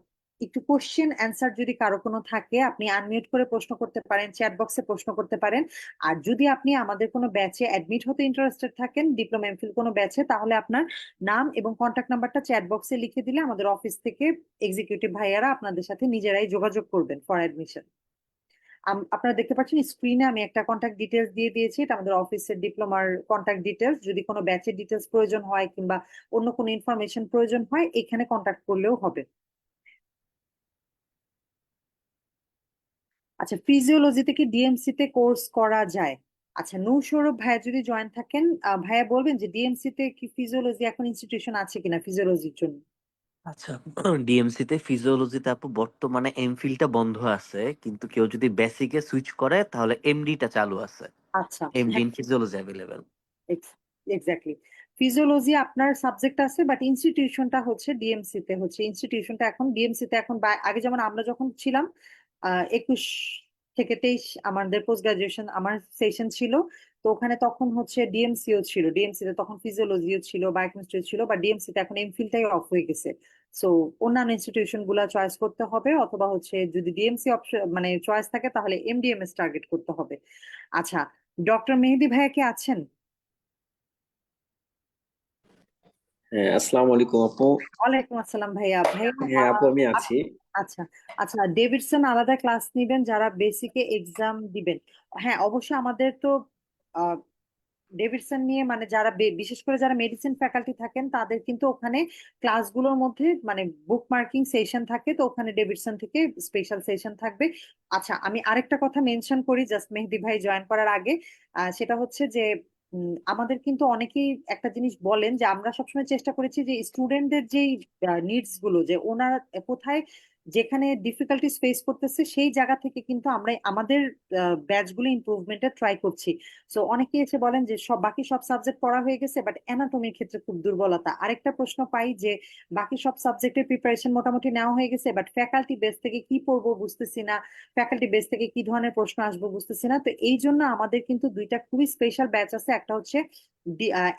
একটু কোশ্চেন অ্যান্সার যদি কারো কোনো থাকে আপনি আনমিউট করে প্রশ্ন করতে পারেন, চ্যাট বক্সে প্রশ্ন করতে পারেন। আর যদি আপনি আমাদের কোনো ব্যাচে অ্যাডমিট হতে ইন্টারেস্টেড থাকেন, ডিপ্লোমা এমফিল কোনো ব্যাচে, তাহলে আপনার নাম এবং কন্ট্যাক্ট নাম্বারটা চ্যাট বক্সে লিখে দিলে আমাদের অফিস থেকে এক্সিকিউটিভ ভাইয়ারা আপনাদের সাথে নিজেরাই যোগাযোগ করবেন ফর অ্যাডমিশন। আপনারা দেখতে পাচ্ছেন স্ক্রিনে আমি একটা কন্ট্যাক্ট ডিটেলস দিয়ে দিয়েছি, এটা আমাদের অফিসের ডিপ্লোমার কন্ট্যাক্ট ডিটেলস। যদি কোনো ব্যাচের ডিটেলস প্রয়োজন হয় কিংবা অন্য কোনো ইনফরমেশন প্রয়োজন হয় এখানে কন্ট্যাক্ট করলেও হবে। আচ্ছা, ফিজিওলজিতে কি ডিএমসি তে কোর্স করা যায়? আচ্ছা, নৌসৌরভ ভাইয়া যদি জয়েন থাকেন, ভাইয়া বলবেন যে ডিএমসি তে কি ফিজিওলজি এখন ইনস্টিটিউশন আছে কিনা ফিজিওলজির জন্য। আচ্ছা, ডিএমসি তে ফিজিওলজিতে আপু বর্তমানে এমফিলটা বন্ধ আছে, কিন্তু কেউ যদি বেসিকে সুইচ করে তাহলে এমডিটা চালু আছে। আচ্ছা, এমডি হ্যাঁ, in physiology available. Exactly. Physiology আপনার সাবজেক্ট আছে, বাট ইনস্টিটিউশনটা হচ্ছে ডিএমসি তে, হচ্ছে ইনস্টিটিউশনটা এখন ডিএমসি তে। এখন আগে যেমন আমরা যখন ছিলাম 21 থেকে 23 আমাদের পোস্ট গ্রাজুয়েশন আমার সেশন ছিল, তো ওখানে তখন হচ্ছে ডিএমসিও ছিল, ডিএমসি তে তখন ফিজিওলজিও ছিল, বায়োকেমিস্ট্রি ছিল, বা ডিএমসি তে এখন এমফিলটাই অফ হয়ে গেছে। সো অন্যান্য ইনস্টিটিউশন গুলা চয়েস করতে হবে, অথবা হচ্ছে যদি ডিএমসি অপশন মানে চয়েস থাকে তাহলে এমডিএমএস টার্গেট করতে হবে। আচ্ছা, ডক্টর মেহেদি ভাইয়া কি আছেন? হ্যাঁ, আসসালামু আলাইকুম আপু। ওয়ালাইকুম আসসালাম ভাইয়া। ভাইয়া হ্যাঁ আপু, আমি আছি। আচ্ছা, আচ্ছা, ডেভিডসন আলাদা ক্লাস নিবেন যারা বেসিকে এক্সাম দিবেন? হ্যাঁ, অবশ্যই আমাদের তো ডেভিডসন নিয়ে মানে যারা বিশেষ করে যারা মেডিসিন ফ্যাকাল্টি থাকেন তাদের কিন্তু ওখানে ক্লাসগুলোর মধ্যে মানে বুক মার্কিং সেশন থাকে, তো ওখানে ডেভিডসন থেকে স্পেশাল সেশন থাকবে। আচ্ছা, আমি আরেকটা কথা মেনশন করি জাস্ট মেহেদি ভাই জয়েন করার আগে, সেটা হচ্ছে যে আমাদের কিন্তু অনেকেই একটা জিনিস বলেন যে আমরা সবসময় চেষ্টা করেছি যে স্টুডেন্টদের যেই নিডস গুলো, যে ওনারা কোথায় যেখানে ডিফিকাল্টিস ফেস করতেছে সেই জায়গা থেকে কিন্তু আমরা আমাদের ব্যাচগুলো ইমপ্রুভমেন্টের ট্রাই করছি। সো অনেকেই এসে বলেন যে বাকি সব সাবজেক্ট পড়া হয়ে গেছে, বাট অ্যানাটমির ক্ষেত্রে খুব দুর্বলতা। আরেকটা প্রশ্ন পাই যে বাকি সব সাবজেক্টের প্রিপারেশন মোটামুটি নেওয়া হয়ে গেছে, বাট ফ্যাকাল্টি বেস থেকে কি পড়বো বুঝতেছি না, ফ্যাকাল্টি বেস থেকে কি ধরনের প্রশ্ন আসবো বুঝতেছি না। তো এই জন্য আমাদের কিন্তু দুইটা খুবই স্পেশাল ব্যাচ আছে, একটা হচ্ছে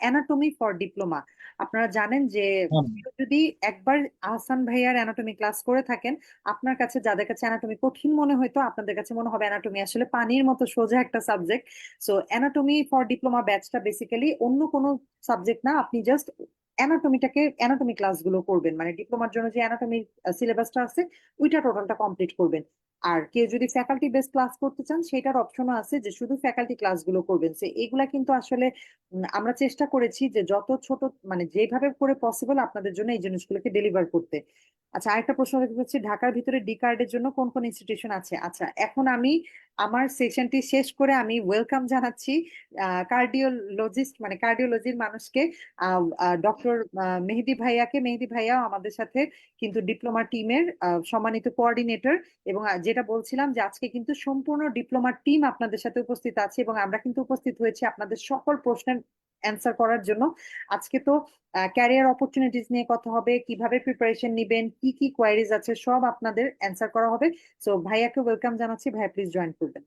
অ্যানাটমি ফর ডিপ্লোমা। আপনারা জানেন যে যদি একবার আহসান ভাইয়ার অ্যানাটমি ক্লাস করে থাকেন, আপনার কাছে যাদের কাছে অ্যানাটমি কঠিন মনে হয়তো আপনাদের কাছে মনে হবে অ্যানাটমি আসলে পানির মতো সোজা একটা subject. So anatomy for diploma ব্যাচটা বেসিক্যালি অন্য কোনো সাবজেক্ট না, আপনি জাস্ট অ্যানাটমি ক্লাসগুলো করবেন, মানে ডিপ্লোমার জন্য যে অ্যানাটমির সিলেবাসটা আছে ওইটা টোটালটা কমপ্লিট করবেন। আর কেউ যদি ফ্যাকাল্টি বেস ক্লাস করতে চান সেটার অপশনও আছে যে শুধু ফ্যাকাল্টি ক্লাসগুলো করবেন। এগুলা কিন্তু আসলে আমরা চেষ্টা করেছি যে যত ছোট মানে যেভাবে করে পসিবল আপনাদের জন্য এই জিনিসগুলোকে ডেলিভার করতে। আচ্ছা, আরেকটা প্রশ্ন দেখতে পাচ্ছি, ঢাকার ভিতরে ডি কার্ডের জন্য কোন কোন ইনস্টিটিউশন আছে? আচ্ছা, এখন আমি আমার সেশনটি শেষ করে আমি ওয়েলকাম জানাচ্ছি কার্ডিওলজিস্ট মানে কার্ডিওলজির মানুষকে, ডক্টর মেহেদী ভাইয়াকে। মেহেদী ভাইয়াও আমাদের সাথে কিন্তু ডিপ্লোমা টিমের সম্মানিত কোঅর্ডিনেটর। এবং যেটা বলছিলাম যে আজকে কিন্তু সম্পূর্ণ ডিপ্লোমা টিম আপনাদের সাথে উপস্থিত আছে এবং আমরা কিন্তু উপস্থিত হয়েছি আপনাদের সকল প্রশ্নের অ্যান্সার করার জন্য। আজকে তো ক্যারিয়ার অপরচুনিটিস নিয়ে কথা হবে, কিভাবে প্রিপারেশন নিবেন, কি কি কোয়ারিজ আছে সব আপনাদের অ্যান্সার করা হবে। সো ভাইয়াকে ওয়েলকাম জানাচ্ছি, ভাইয়া প্লিজ জয়েন করবেন।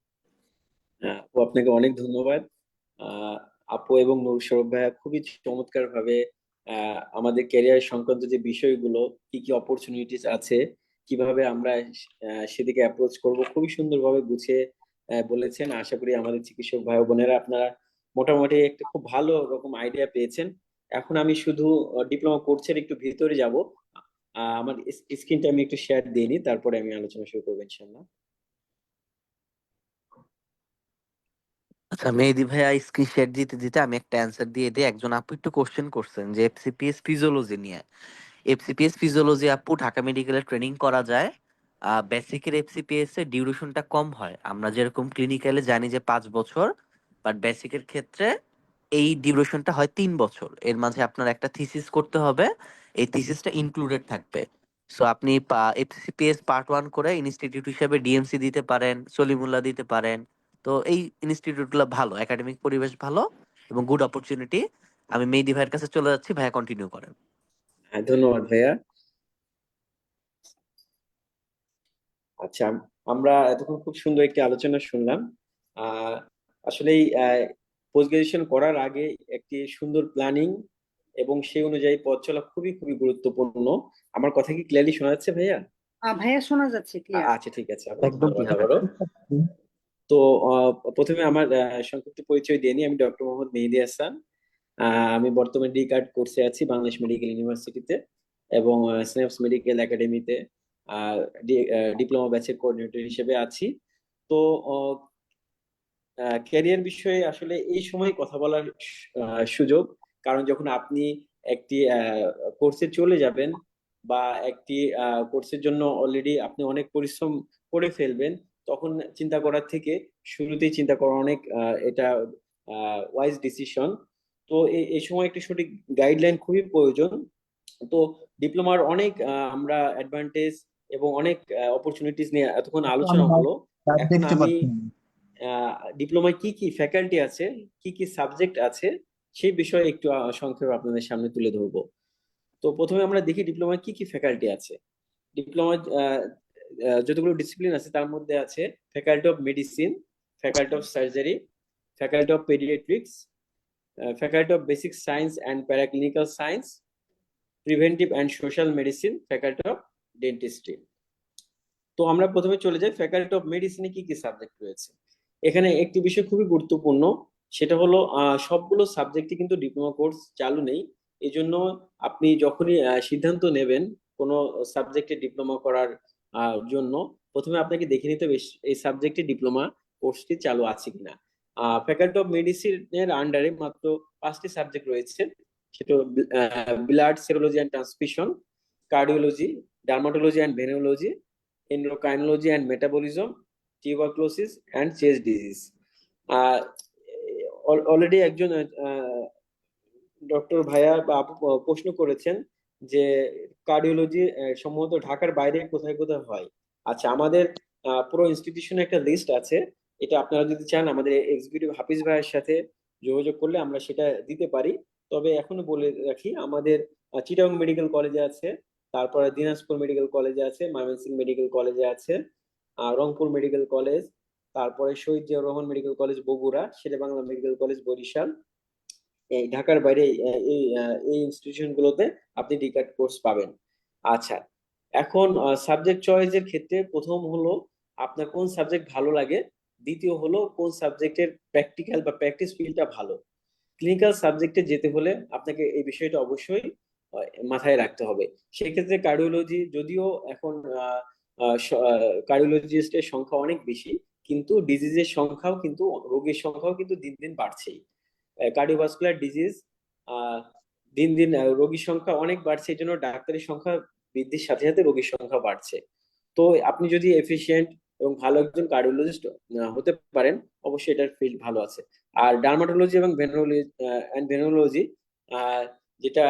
আপু আপনাকে অনেক ধন্যবাদ। আহ, আপু এবং নূর সৌরভ ভাইয়া খুবই চমৎকার ভাবে আমাদের ক্যারিয়ার সংক্রান্ত যে বিষয়গুলো, কি কি অপরচুনিটিস আছে, কিভাবে আমরা সেদিকে অ্যাপ্রোচ করব, খুবই সুন্দরভাবে গুছিয়ে বলেছেন। আশা করি আমাদের চিকিৎসক ভাই ও বোনেরা আপনারা মোটামুটি একটা খুব ভালো রকম আইডিয়া পেয়েছেন। এখন আমি শুধু ডিপ্লোমা কোর্সের একটু ভিতরে যাব। আমার স্ক্রিনটা আমি একটু শেয়ার দিয়ে নিই, তারপরে আমি আলোচনা শুরু করবো ইনশাল্লাহ। আচ্ছা মেহেদি ভাইয়া স্ক্রিন শেয়ার দিতে দিতে আমি একটা অ্যান্সার দিয়ে দিই। একজন আপু একটু কোশ্চেন করছেন যে এফসিপিএস ফিজিওলজি নিয়ে। এফসিপিএস ফিজিওলজি আপু ঢাকা মেডিকেলে ট্রেনিং করা যায়। বেসিকের এফসিপিএস এর ডিউরেশনটা কম হয়, আমরা যেরকম ক্লিনিক্যালে জানি যে 5 বছর, বাট বেসিকের ক্ষেত্রে এই ডিউরেশনটা হয় 3 বছর। এর মাঝে আপনার একটা থিসিস করতে হবে, এই থিসিসটা ইনক্লুডেড থাকবে। সো আপনি এফসিপিএস পার্ট 1 করে ইনস্টিটিউট হিসেবে ডিএমসি দিতে পারেন, সলিমুল্লাহ দিতে পারেন। তো এই ইনস্টিটিউটগুলো ভালো, একাডেমিক পরিবেশ ভালো এবং গুড অপরচুনিটি। আমি মেহেদি ভাইয়ের কাছে চলে যাচ্ছি, ভাইয়া কন্টিনিউ করেন। হ্যাঁ, ধন্যবাদ ভাইয়া। আচ্ছা, আমরা এতক্ষণ খুব সুন্দর একটি আলোচনা শুনলাম। আহ আসলে পোস্ট গ্রাজুয়েশন করার আগে একটি সুন্দর প্ল্যানিং এবং সেই অনুযায়ী পথ চলা খুবই খুবই গুরুত্বপূর্ণ। আমার কথা কি ক্লিয়ারলি শোনা যাচ্ছে ভাইয়া? ভাইয়া শোনা যাচ্ছে ক্লিয়ার। আচ্ছা, ঠিক আছে, আপনাকে একদম ধন্যবাদ ক্লিয়ার। আবারও। তো প্রথমে আমার সংক্ষিপ্ত পরিচয় দিয়ে নিই। আমি ডক্টর মোহাম্মদ মেহেদী হাসান। আমি বর্তমানে ডি কার্ড কোর্সে আছি বাংলাদেশ মেডিকেল ইউনিভার্সিটিতে এবং স্নেপস মেডিকেল একাডেমিতে ডিপ্লোমা ব্যাচের কোঅর্ডিনেটর হিসেবে আছি। তো ক্যারিয়ার বিষয়ে আসলে এই সময় কথা বলার সুযোগ, কারণ যখন আপনি একটি কোর্সে চলে যাবেন বা একটি কোর্সের জন্য অলরেডি আপনি অনেক পরিশ্রম করে ফেলবেন, তখন চিন্তা করার থেকে শুরুতেই চিন্তা করা অনেক এটা ওয়াইজ ডিসিশন। তো এই সময় একটি সঠিক গাইডলাইন খুবই প্রয়োজন। তো ডিপ্লোমার অনেক আমরা অ্যাডভান্টেজ এবং অনেক অপরচুনিটিস নিয়ে এতক্ষণ আলোচনা হলো। এখন আমি ডিপ্লোমায় কি কি ফ্যাকাল্টি আছে, কি কি সাবজেক্ট আছে, সেই বিষয়ে একটু সংক্ষেপে আপনাদের সামনে তুলে ধরবো। তো প্রথমে আমরা দেখি ডিপ্লোমায় কি কি ফ্যাকাল্টি আছে। ডিপ্লোমা যতগুলো ডিসিপ্লিন আছে তার মধ্যে আছে faculty of medicine, faculty of surgery, faculty of paediatrics, faculty of basic science and paraclinical science, preventive and social medicine, faculty of dentistry. তো আমরা প্রথমে চলে যাই ফ্যাকাল্টি অফ মেডিসিনে কি কি সাবজেক্ট রয়েছে। এখানে একটি বিষয় খুবই গুরুত্বপূর্ণ, সেটা হলো সবগুলো সাবজেক্টে কিন্তু ডিপ্লোমা কোর্স চালু নেই। এই জন্য আপনি যখনই সিদ্ধান্ত নেবেন কোনো সাবজেক্টে ডিপ্লোমা করার জন্য, প্রথমে আপনাকে দেখে নিতে হবে এই সাবজেক্টে ডিপ্লোমা কোর্সটি চালু আছে কিনা। ফ্যাকাল্টি অফ মেডিসিনের আন্ডারে মাত্র 5টি সাবজেক্ট রয়েছে। সেটা blood serology and transfusion, cardiology, dermatology and venereology, endocrinology and metabolism, tuberculosis and chest disease. Already একজন ডক্টর ভাইয়া বা আপু প্রশ্ন করেছেন যে কার্ডিওলজি সম্ভবত ঢাকার বাইরে কোথায় কোথায় হয়। আচ্ছা, আমাদের পুরো ইনস্টিটিউশনে একটা লিস্ট আছে। এটা আপনারা যদি চান আমাদের এক্সিকিউটিভ হাফিজ ভাইয়ের সাথে যোগাযোগ করলে আমরা সেটা দিতে পারি। তবে এখনো বলে রাখি, আমাদের চিটাগং মেডিকেল কলেজে আছে, তারপরে দিনাজপুর মেডিকেল কলেজে আছে, ময়মনসিংহ মেডিকেল কলেজে আছে, রংপুর মেডিকেল কলেজ, তারপরে Shaheed Ziaur Rahman medical college Bogura, Sher e Bangla medical college Barishal. এই ঢাকার বাইরে এই ইনস্টিটিউশন গুলোতে আপনি ডিকাট কোর্স পাবেন। আচ্ছা, এখন সাবজেক্ট চয়েসের ক্ষেত্রে প্রথম হলো আপনার কোন সাবজেক্ট ভালো লাগে, দ্বিতীয় হলো কোন সাবজেক্টের প্র্যাকটিক্যাল বা প্র্যাকটিস ফিল্ডটা ভালো। ক্লিনিক্যাল সাবজেক্টে যেতে হলে আপনাকে এই বিষয়টা অবশ্যই মাথায় রাখতে হবে। সেক্ষেত্রে কার্ডিওলজি যদিও এখন কার্ডিওলজিস্টের সংখ্যা অনেক বেশি, কিন্তু ডিজিজের সংখ্যাও কিন্তু, রোগীর সংখ্যাও কিন্তু দিন দিন বাড়ছেই। কার্ডিওভাস্কুলার ডিজিজ দিন দিন রোগীর সংখ্যা অনেক বাড়ছে, এই জন্য ডাক্তারের সংখ্যা বৃদ্ধির সাথে সাথে রোগীর সংখ্যা বাড়ছে। তো আপনি যদি এফিশিয়েন্ট এবং ভালো একজন কার্ডিওলজিস্ট হতে পারেন, অবশ্যই এটার ফিল্ড ভালো আছে। আর ডার্মাটোলজি এবং ভেনোলজি, যেটা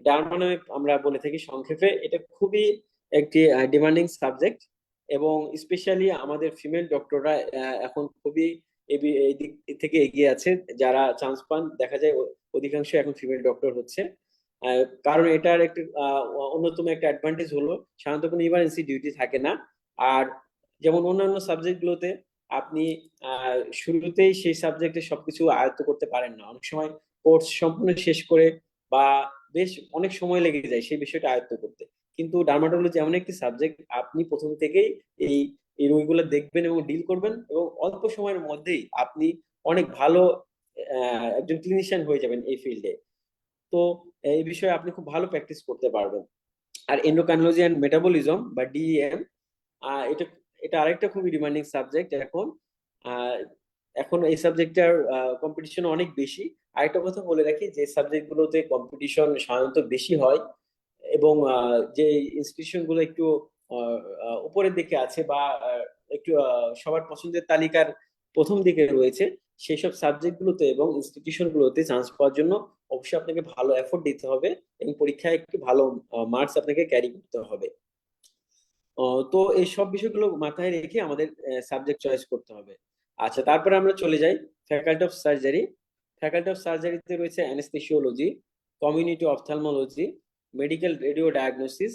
ডার্মা নামে আমরা বলে থাকি সংক্ষেপে, এটা খুবই একটি ডিমান্ডিং সাবজেক্ট, এবং স্পেশালি আমাদের ফিমেল ডক্টররা এখন খুবই এই দিক থেকে এগিয়ে আছে। যারা চান্স পান দেখা যায় অধিকাংশ এখন ফিমেল ডক্টর হচ্ছে। কারণ এটার একটি অন্যতম একটা অ্যাডভান্টেজ হলো সাধারণত কোনো ইমার্জেন্সি ডিউটি থাকে না। আর যেমন অন্যান্য সাবজেক্ট গুলোতে আপনি শুরুতেই সেই সাবজেক্টে সবকিছু আয়ত্ত করতে পারেন না, অনেক সময় কোর্স সম্পূর্ণ শেষ করে বা বেশ অনেক সময় লেগে যায় সেই বিষয়টা আয়ত্ত করতে। কিন্তু ডার্মাটোলজি এমন একটি সাবজেক্ট, আপনি প্রথম থেকেই এই এই রোগীগুলো দেখবেন এবং ডিল করবেন, এবং অল্প সময়ের মধ্যেই আপনি অনেক ভালো একজন ক্লিনিশিয়ান হয়ে যাবেন এই ফিল্ডে। তো এই বিষয়ে আপনি খুব ভালো প্র্যাকটিস করতে পারবেন। আর এন্ডোক্রাইনোলজি এন্ড মেটাবলিজম বা ডিএম, এটা এটা আরেকটা খুবই ডিমান্ডিং সাবজেক্ট এখন। আহ, এখন এই সাবজেক্টটার কম্পিটিশন অনেক বেশি। আরেকটা কথা বলে রাখি, যে সাবজেক্ট গুলোতে কম্পিটিশন সাধারণত বেশি হয় এবং যে ইনস্টিটিউশন গুলো একটু উপরের দিকে আছে বা একটু সবার পছন্দের তালিকার প্রথম দিকে রয়েছে, সেই সব সাবজেক্ট গুলোতে এবং ইনস্টিটিউশন গুলোতে চান্স পাওয়ার জন্য অবশ্যই আপনাকে ভালো এফোর্ট দিতে হবে এবং পরীক্ষায় একটু ভালো মার্কস আপনাকে ক্যারি করতে হবে। তো এই সব বিষয়গুলো মাথায় রেখে আমাদের সাবজেক্ট চয়েস করতে হবে। আচ্ছা, তারপরে আমরা চলে যাই faculty of surgery. Faculty of সার্জারিতে রয়েছে anaesthesiology, community ophthalmology, medical radiodiagnosis,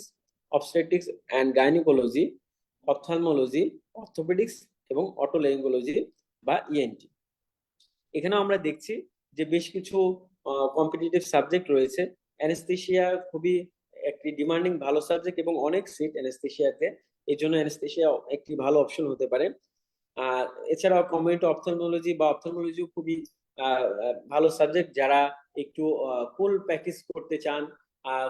obstetrics and gynaecology, ophthalmology, orthopaedics এবং অটোলেরিঙ্গোলজি বা ইএনটি। এখানে আমরা দেখছি যে বেশ কিছু কম্পিটিটিভ সাবজেক্ট রয়েছে। অ্যানেস্থেশিয়া খুবই একটি ডিমান্ডিং ভালো সাবজেক্ট এবং অনেক সিট অ্যানেস্থেশিয়াতে, এই জন্য অ্যানেস্থেশিয়া একটি ভালো অপশন হতে পারে। আর এছাড়াও কমিউনিটি অপথ্যালমোলজি বা অপথ্যালমোলজি খুবই ভালো সাবজেক্ট, যারা একটু ফুল প্র্যাকটিস করতে চান,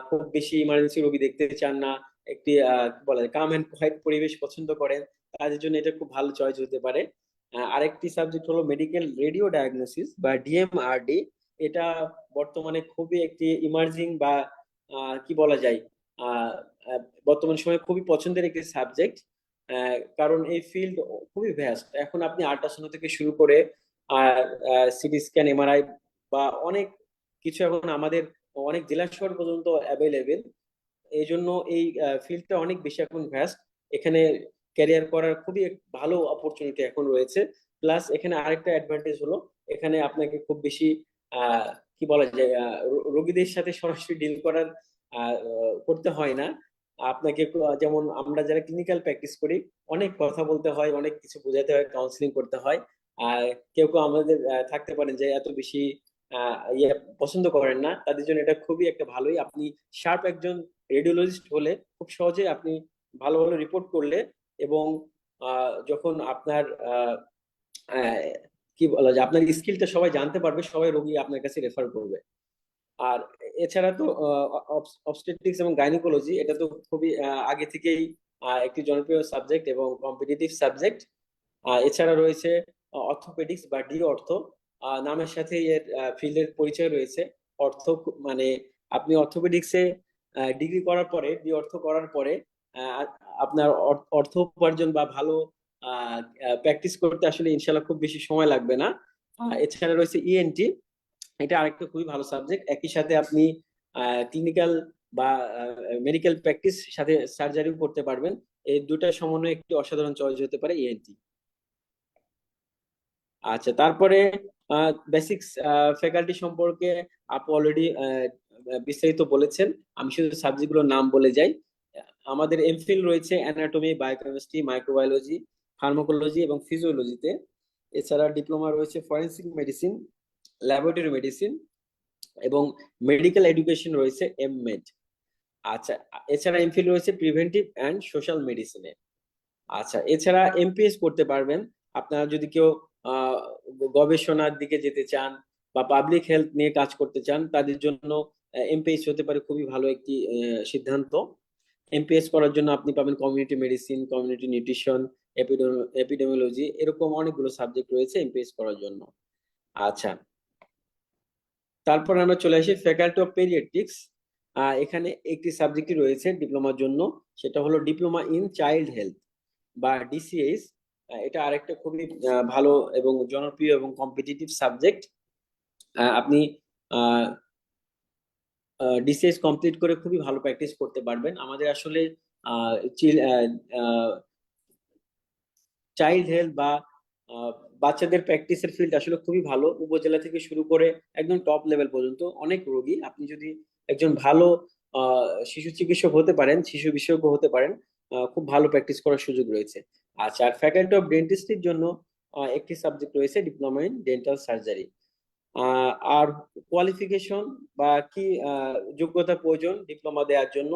খুব বেশি ইমার্জেন্সি রোগী দেখতে চান না, একটি কি বলে কাম এন্ড কোয়াইট পরিবেশ পছন্দ করেন, তাদের জন্য এটা খুব ভালো চয়েস হতে পারে। আরেকটি সাবজেক্ট হলো মেডিকেল রেডিও ডায়াগনোসিস বা ডিএমআরডি। এটা বর্তমানে খুবই একটি ইমার্জিং বা কি বলা যায়, আহ, আহ, বর্তমান সময়ে খুবই পছন্দের একটি সাবজেক্ট। কারণ এই ফিল্ড খুবই ভ্যাস্ট। এখন আপনি আল্ট্রাসাউন্ড থেকে শুরু করে সিটি স্ক্যান, এমআরআই বা অনেক কিছু এখন আমাদের অনেক জেলা শহর পর্যন্ত অ্যাভেলেবেল। এই জন্য এই ফিল্ডটা অনেক বেশি এখন ভ্যাস্ট। এখানে ক্যারিয়ার করার খুবই ভালো অপরচুনিটি এখন রয়েছে। প্লাস এখানে আরেকটা অ্যাডভান্টেজ হলো, এখানে আপনাকে খুব বেশি আহ, কি বলা যায়, রোগীদের সাথে সরাসরি ডিল করার করতে হয় না আপনাকে। যেমন আমরা যারা ক্লিনিক্যাল প্র্যাকটিস করি, অনেক কথা বলতে হয়, অনেক কিছু বোঝাতে হয়, কাউন্সিলিং করতে হয়। আর কেউ কেউ আমাদের থাকতে পারেন যে এত বেশি ইয়ে পছন্দ করেন না, তাদের জন্য এটা খুবই একটা ভালোই। আপনি শার্প একজন রেডিওলজিস্ট হলে খুব সহজে আপনি ভালো ভালো রিপোর্ট করলে, এবং যখন আপনার আহ, কি বলা যায়, আপনার স্কিলটা সবাই জানতে পারবে, সবাই রোগী আপনার কাছে রেফার করবে। আর এছাড়া তো অবস্টেট্রিক্স এবং গাইনোকোলজি, এটা তো খুবই আগে থেকেই একটি জনপ্রিয় সাবজেক্ট এবং কম্পিটিটিভ সাবজেক্ট। এছাড়া রয়েছে অর্থোপেডিক্স বা ডি অর্থ, নামের সাথে এর ফিল্ডের পরিচয় রয়েছে। অর্থ মানে আপনি অর্থোপেডিক্সে ডিগ্রি করার পরে, ডি অর্থ করার পরে আহ, আপনার অর্থ উপার্জন বা ভালো প্র্যাকটিস করতে আসলে ইনশাল্লাহ খুব বেশি সময় লাগবে না। এছাড়া রয়েছে ইএনটি, এটা আরেকটা খুবই ভালো সাবজেক্ট। একই সাথে আপনি ক্লিনিক্যাল বা মেডিকেল প্র্যাকটিস সাথে সার্জারিও করতে পারবেন। এই দুটা সমন্বয়ে একটি অসাধারণ চয়েস হতে পারে ইএনটি। আচ্ছা, তারপরে বেসিক্স ফ্যাকাল্টি সম্পর্কে আপু অলরেডি বিস্তারিত বলেছেন। আমি শুধু সাবজেক্টগুলোর নাম বলে যাই। আমাদের এমফিল রয়েছে অ্যানাটমি, বায়োকেমিস্ট্রি, মাইক্রোবায়োলজি, ফার্মাকোলজি এবং ফিজিওলজিতে। এছাড়া ডিপ্লোমা রয়েছে ফরেনসিক মেডিসিন, ল্যাবরেটরি মেডিসিন এবং মেডিকেল এডুকেশন রয়েছে এমমেড। আচ্ছা, এছাড়া এমফিল রয়েছে প্রিভেন্টিভ অ্যান্ড সোশ্যাল মেডিসিনে। আচ্ছা, এছাড়া এমপিএস করতে পারবেন আপনারা যদি কেউ আহ, গবেষণার দিকে যেতে চান বা পাবলিক হেলথ নিয়ে কাজ করতে চান, তাদের জন্য এমপিএস হতে পারে খুবই ভালো একটি সিদ্ধান্ত। এমপিএস করার জন্য আপনি পাবেন community medicine, community nutrition, epidemiology, এরকম অনেকগুলো সাবজেক্ট রয়েছে এমপিএস করার জন্য। আচ্ছা, তারপর আমরা চলে আসি ফ্যাকাল্টি অফ পেডিয়াট্রিক্স। এখানে একটি সাবজেক্টই রয়েছে ডিপ্লোমার জন্য, সেটা হলো ডিপ্লোমা ইন চাইল্ড হেলথ বা ডিসিএইচ। এটা আরেকটা খুবই ভালো এবং জনপ্রিয় এবং কম্পিটিটিভ সাবজেক্ট। আপনি ডিসিএস কমপ্লিট করে খুবই ভালো প্র্যাকটিস করতে পারবেন। আমাদের আসলে চাইল্ড হেলথ বা আহ, বাচ্চাদের প্র্যাকটিসের ফিল্ড আসলে খুবই ভালো। উপজেলা থেকে শুরু করে একদম টপ লেভেল পর্যন্ত অনেক রোগী, আপনি যদি একজন ভালো শিশু চিকিৎসক হতে পারেন, শিশু বিশেষজ্ঞ হতে পারেন, খুব ভালো প্র্যাকটিস করার সুযোগ রয়েছে। আচ্ছা, আর ফ্যাকাল্টি অফ ডেন্টিস্ট্রির জন্য একটি সাবজেক্ট রয়েছে ডিপ্লোমা ইন ডেন্টাল সার্জারি। আর কোয়ালিফিকেশন বা কি যোগ্যতা প্রয়োজন ডিপ্লোমা দেওয়ার জন্য?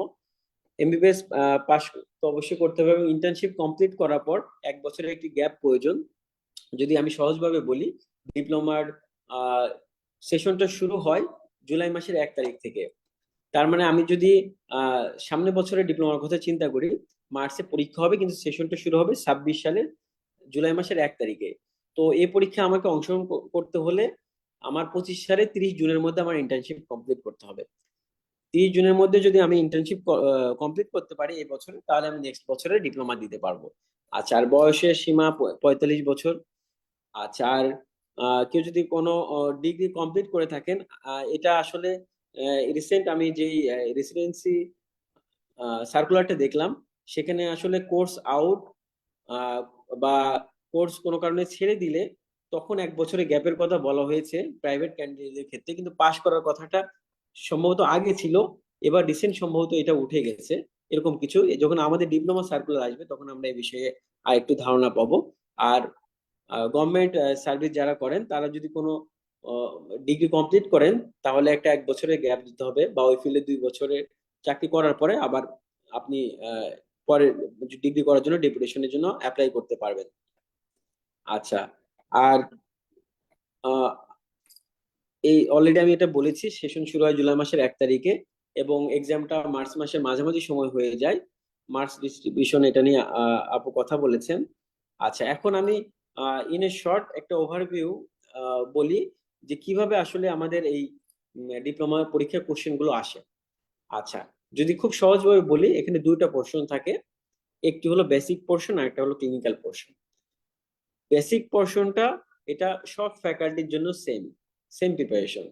এমবিবিএস পাস তো অবশ্যই করতে হবে এবং ইন্টার্নশিপ কমপ্লিট করার পর 1 বছরের একটি গ্যাপ প্রয়োজন। যদি আমি সহজভাবে বলি, ডিপ্লোমার সেশনটা শুরু হয় জুলাই মাসের 1 তারিখ থেকে। তার মানে আমি যদি সামনে বছরে ডিপ্লোমার কথা চিন্তা করি, মার্চে পরীক্ষা হবে কিন্তু সেশনটা শুরু হবে 26 সালের জুলাই মাসের 1 তারিখে। তো এই পরীক্ষা আমাকে অংশগ্রহণ করতে হলে আমার 25 সালে 30 জুনের মধ্যে আমার ইন্টার্নশিপ কমপ্লিট করতে হবে। 30 জুনের মধ্যে যদি আমি ইন্টার্নশিপ কমপ্লিট করতে পারি এই বছরে, তাহলে আমি নেক্সট বছরে ডিপ্লোমা দিতে পারবো। আচ্ছা, আর বয়সের সীমা 45 বছর। আচ্ছা, আর কেউ যদি কোনো ডিগ্রি কমপ্লিট করে থাকেন, এটা আসলে রিসেন্ট আমি যেই রেসিডেন্সি সার্কুলারটা দেখলাম, সেখানে আসলে কোর্স আউট বা কোর্স কোনো কারণে ছেড়ে দিলে তখন 1 বছরের গ্যাপের কথা বলা হয়েছে প্রাইভেট ক্যান্ডিডেটের ক্ষেত্রে, কিন্তু পাশ করার কথাটা সম্ভবত আগে ছিল, এবার রিসেন্ট সম্ভবত এটা উঠে গেছে। এরকম কিছু যখন আমাদের ডিপ্লোমা সার্কুলার আসবে তখন আমরা এই বিষয়ে আর একটু ধারণা পাবো। আর গভর্নমেন্ট সার্ভিস যারা করেন তারা যদি কোনো ডিগ্রি কমপ্লিট করেন, তাহলে একটা 1 বছরের গ্যাপ দিতে হবে, বা ওই ফিল্ডে 2 বছরের চাকরি করার পরে আবার আপনি পরে ডিগ্রি করার জন্য ডেপুটেশনের জন্য অ্যাপ্লাই করতে পারবেন। আচ্ছা, আর আহ, এই অলরেডি আমি এটা বলেছি, সেশন শুরু হয় জুলাই মাসের 1 তারিখে এবং এক্সামটা মার্চ মাসের মাঝামাঝি সময় হয়ে যায়। মার্চ ডিস্ট্রিবিউশন এটা নিয়ে আপু কথা বলেছেন। আচ্ছা, এখন আমি ইন এ শর্ট একটা ওভারভিউ বলি যে কিভাবে আসলে আমাদের এই ডিপ্লোমা পরীক্ষার কোশ্চেন গুলো আসে। আচ্ছা, যদি খুব সহজভাবে বলি, এখানে দুইটা পোর্শন থাকে, একটি হলো বেসিক পোর্শন আর একটা হলো ক্লিনিক্যাল পোর্শন। বেসিক পোর্শনটা এটা সব ফ্যাকাল্টির জন্য সেম সেম প্রিপারেশন।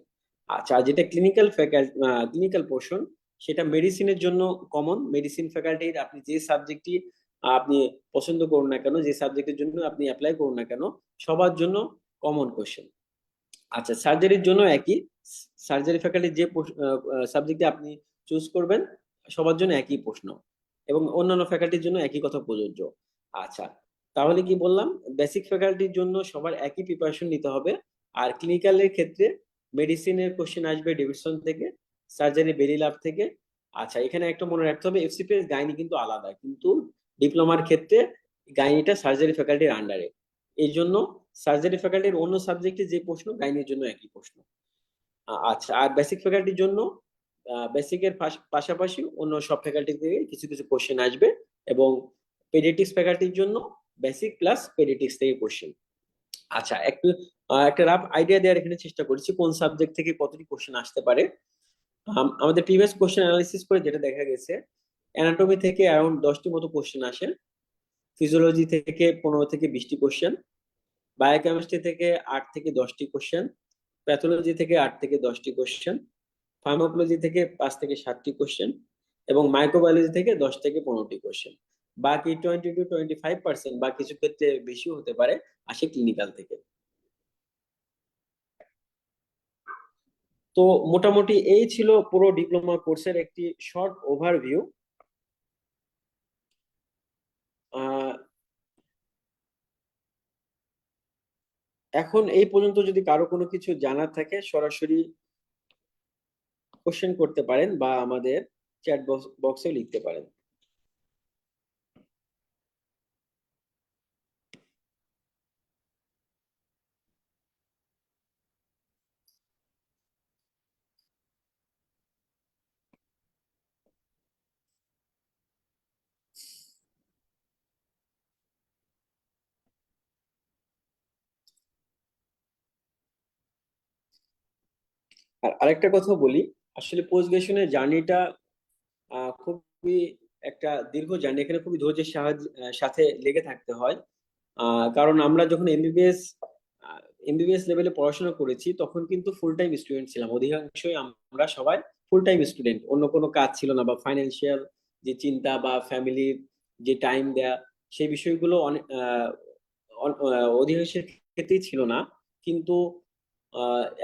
আচ্ছা, আর যেটা ক্লিনিক্যাল পোর্শন, সেটা মেডিসিনের জন্য কমন। মেডিসিন ফ্যাকাল্টির আপনি যে সাবজেক্টটি আপনি পছন্দ করুন না কেন, যে সাবজেক্টের জন্য আপনি অ্যাপ্লাই করুন না কেন, সবার জন্য কমন কোশ্চেন। আচ্ছা, সার্জারির জন্য একই। সার্জারি ফ্যাকাল্টির যে সাবজেক্টে আপনি চুজ করবেন, সবার জন্য একই প্রশ্ন, এবং অন্যান্য ফ্যাকাল্টির জন্য একই কথা প্রযোজ্য। আচ্ছা, তাহলে কি বললাম, বেসিক ফ্যাকাল্টির জন্য সবার একই প্রিপারেশন নিতে হবে। আর ক্লিনিক্যালের ক্ষেত্রে মেডিসিনের কোশ্চেন আসবে ডেভিডসন থেকে, সার্জারি বেরি ল্যাব থেকে। আচ্ছা, এখানে একটা মনে রাখতে হবে, এফসিপিএস গাইনি কিন্তু আলাদা, কিন্তু ডিপ্লোমার ক্ষেত্রে গাইনিটা সার্জারি ফ্যাকাল্টির আন্ডারে। এই জন্য সার্জারি ফ্যাকাল্টির অন্য সাবজেক্টে যে প্রশ্ন, গাইনির জন্য একই প্রশ্ন। আচ্ছা, আর বেসিক ফ্যাকাল্টির জন্য বেসিকের পাশাপাশি অন্য সব ফ্যাকাল্টি থেকে কিছু কিছু কোশ্চেন আসবে, এবং পেডিয়াট্রিক্স ফ্যাকাল্টির জন্য বেসিক প্লাস পেডিয়াট্রিক্স থেকে কোশ্চেন। আচ্ছা, একটা রাফ আইডিয়া দেওয়ার এখানে চেষ্টা করছি কোন সাবজেক্ট থেকে কতটি কোশ্চেন আসতে পারে। আমাদের প্রিভিয়াস কোশ্চেন অ্যানালাইসিস করে যেটা দেখা গেছে, অ্যানাটমি থেকে অ্যারাউন্ড 10টি মতো কোশ্চেন আসে, ফিজিওলজি থেকে 15 থেকে 20টি কোশ্চেন, বায়োকেমিস্ট্রি থেকে 8 থেকে 10টি কোশ্চেন, প্যাথোলজি থেকে 8 থেকে 10টি কোশ্চেন, ফার্মাকোলজি থেকে 5 থেকে 7টি কোশ্চেন, এবং মাইক্রোবায়োলজি থেকে 10 থেকে 15টি কোশ্চেন। বাকি 20 to 25% বা কিছু ক্ষেত্রে বেশিও হতে পারে, আসে ক্লিনিক্যাল থেকে। তো মোটামুটি এই ছিল পুরো ডিপ্লোমা কোর্সের একটি শর্ট ওভারভিউ। এখন এই পর্যন্ত যদি কারো কোনো কিছু জানার থাকে, সরাসরি কোশ্চেন করতে পারেন বা আমাদের চ্যাট বক্সে লিখতে পারেন। আর আরেকটা কথা বলি, আসলে পোস্ট গ্রাজুয়েশনের জার্নিটা খুবই একটা দীর্ঘ জার্নি। এখানে খুবই ধৈর্যের সাথে লেগে থাকতে হয়। কারণ আমরা যখন এমবিবিএস লেভেলে পড়াশোনা করেছি তখন কিন্তু ফুল টাইম স্টুডেন্ট ছিলাম, অধিকাংশই আমরা সবাই ফুল টাইম স্টুডেন্ট, অন্য কোনো কাজ ছিল না, বা ফাইন্যান্সিয়াল যে চিন্তা বা ফ্যামিলির যে টাইম দেয়া, সেই বিষয়গুলো অনেক অধিকাংশের ক্ষেত্রেই ছিল না। কিন্তু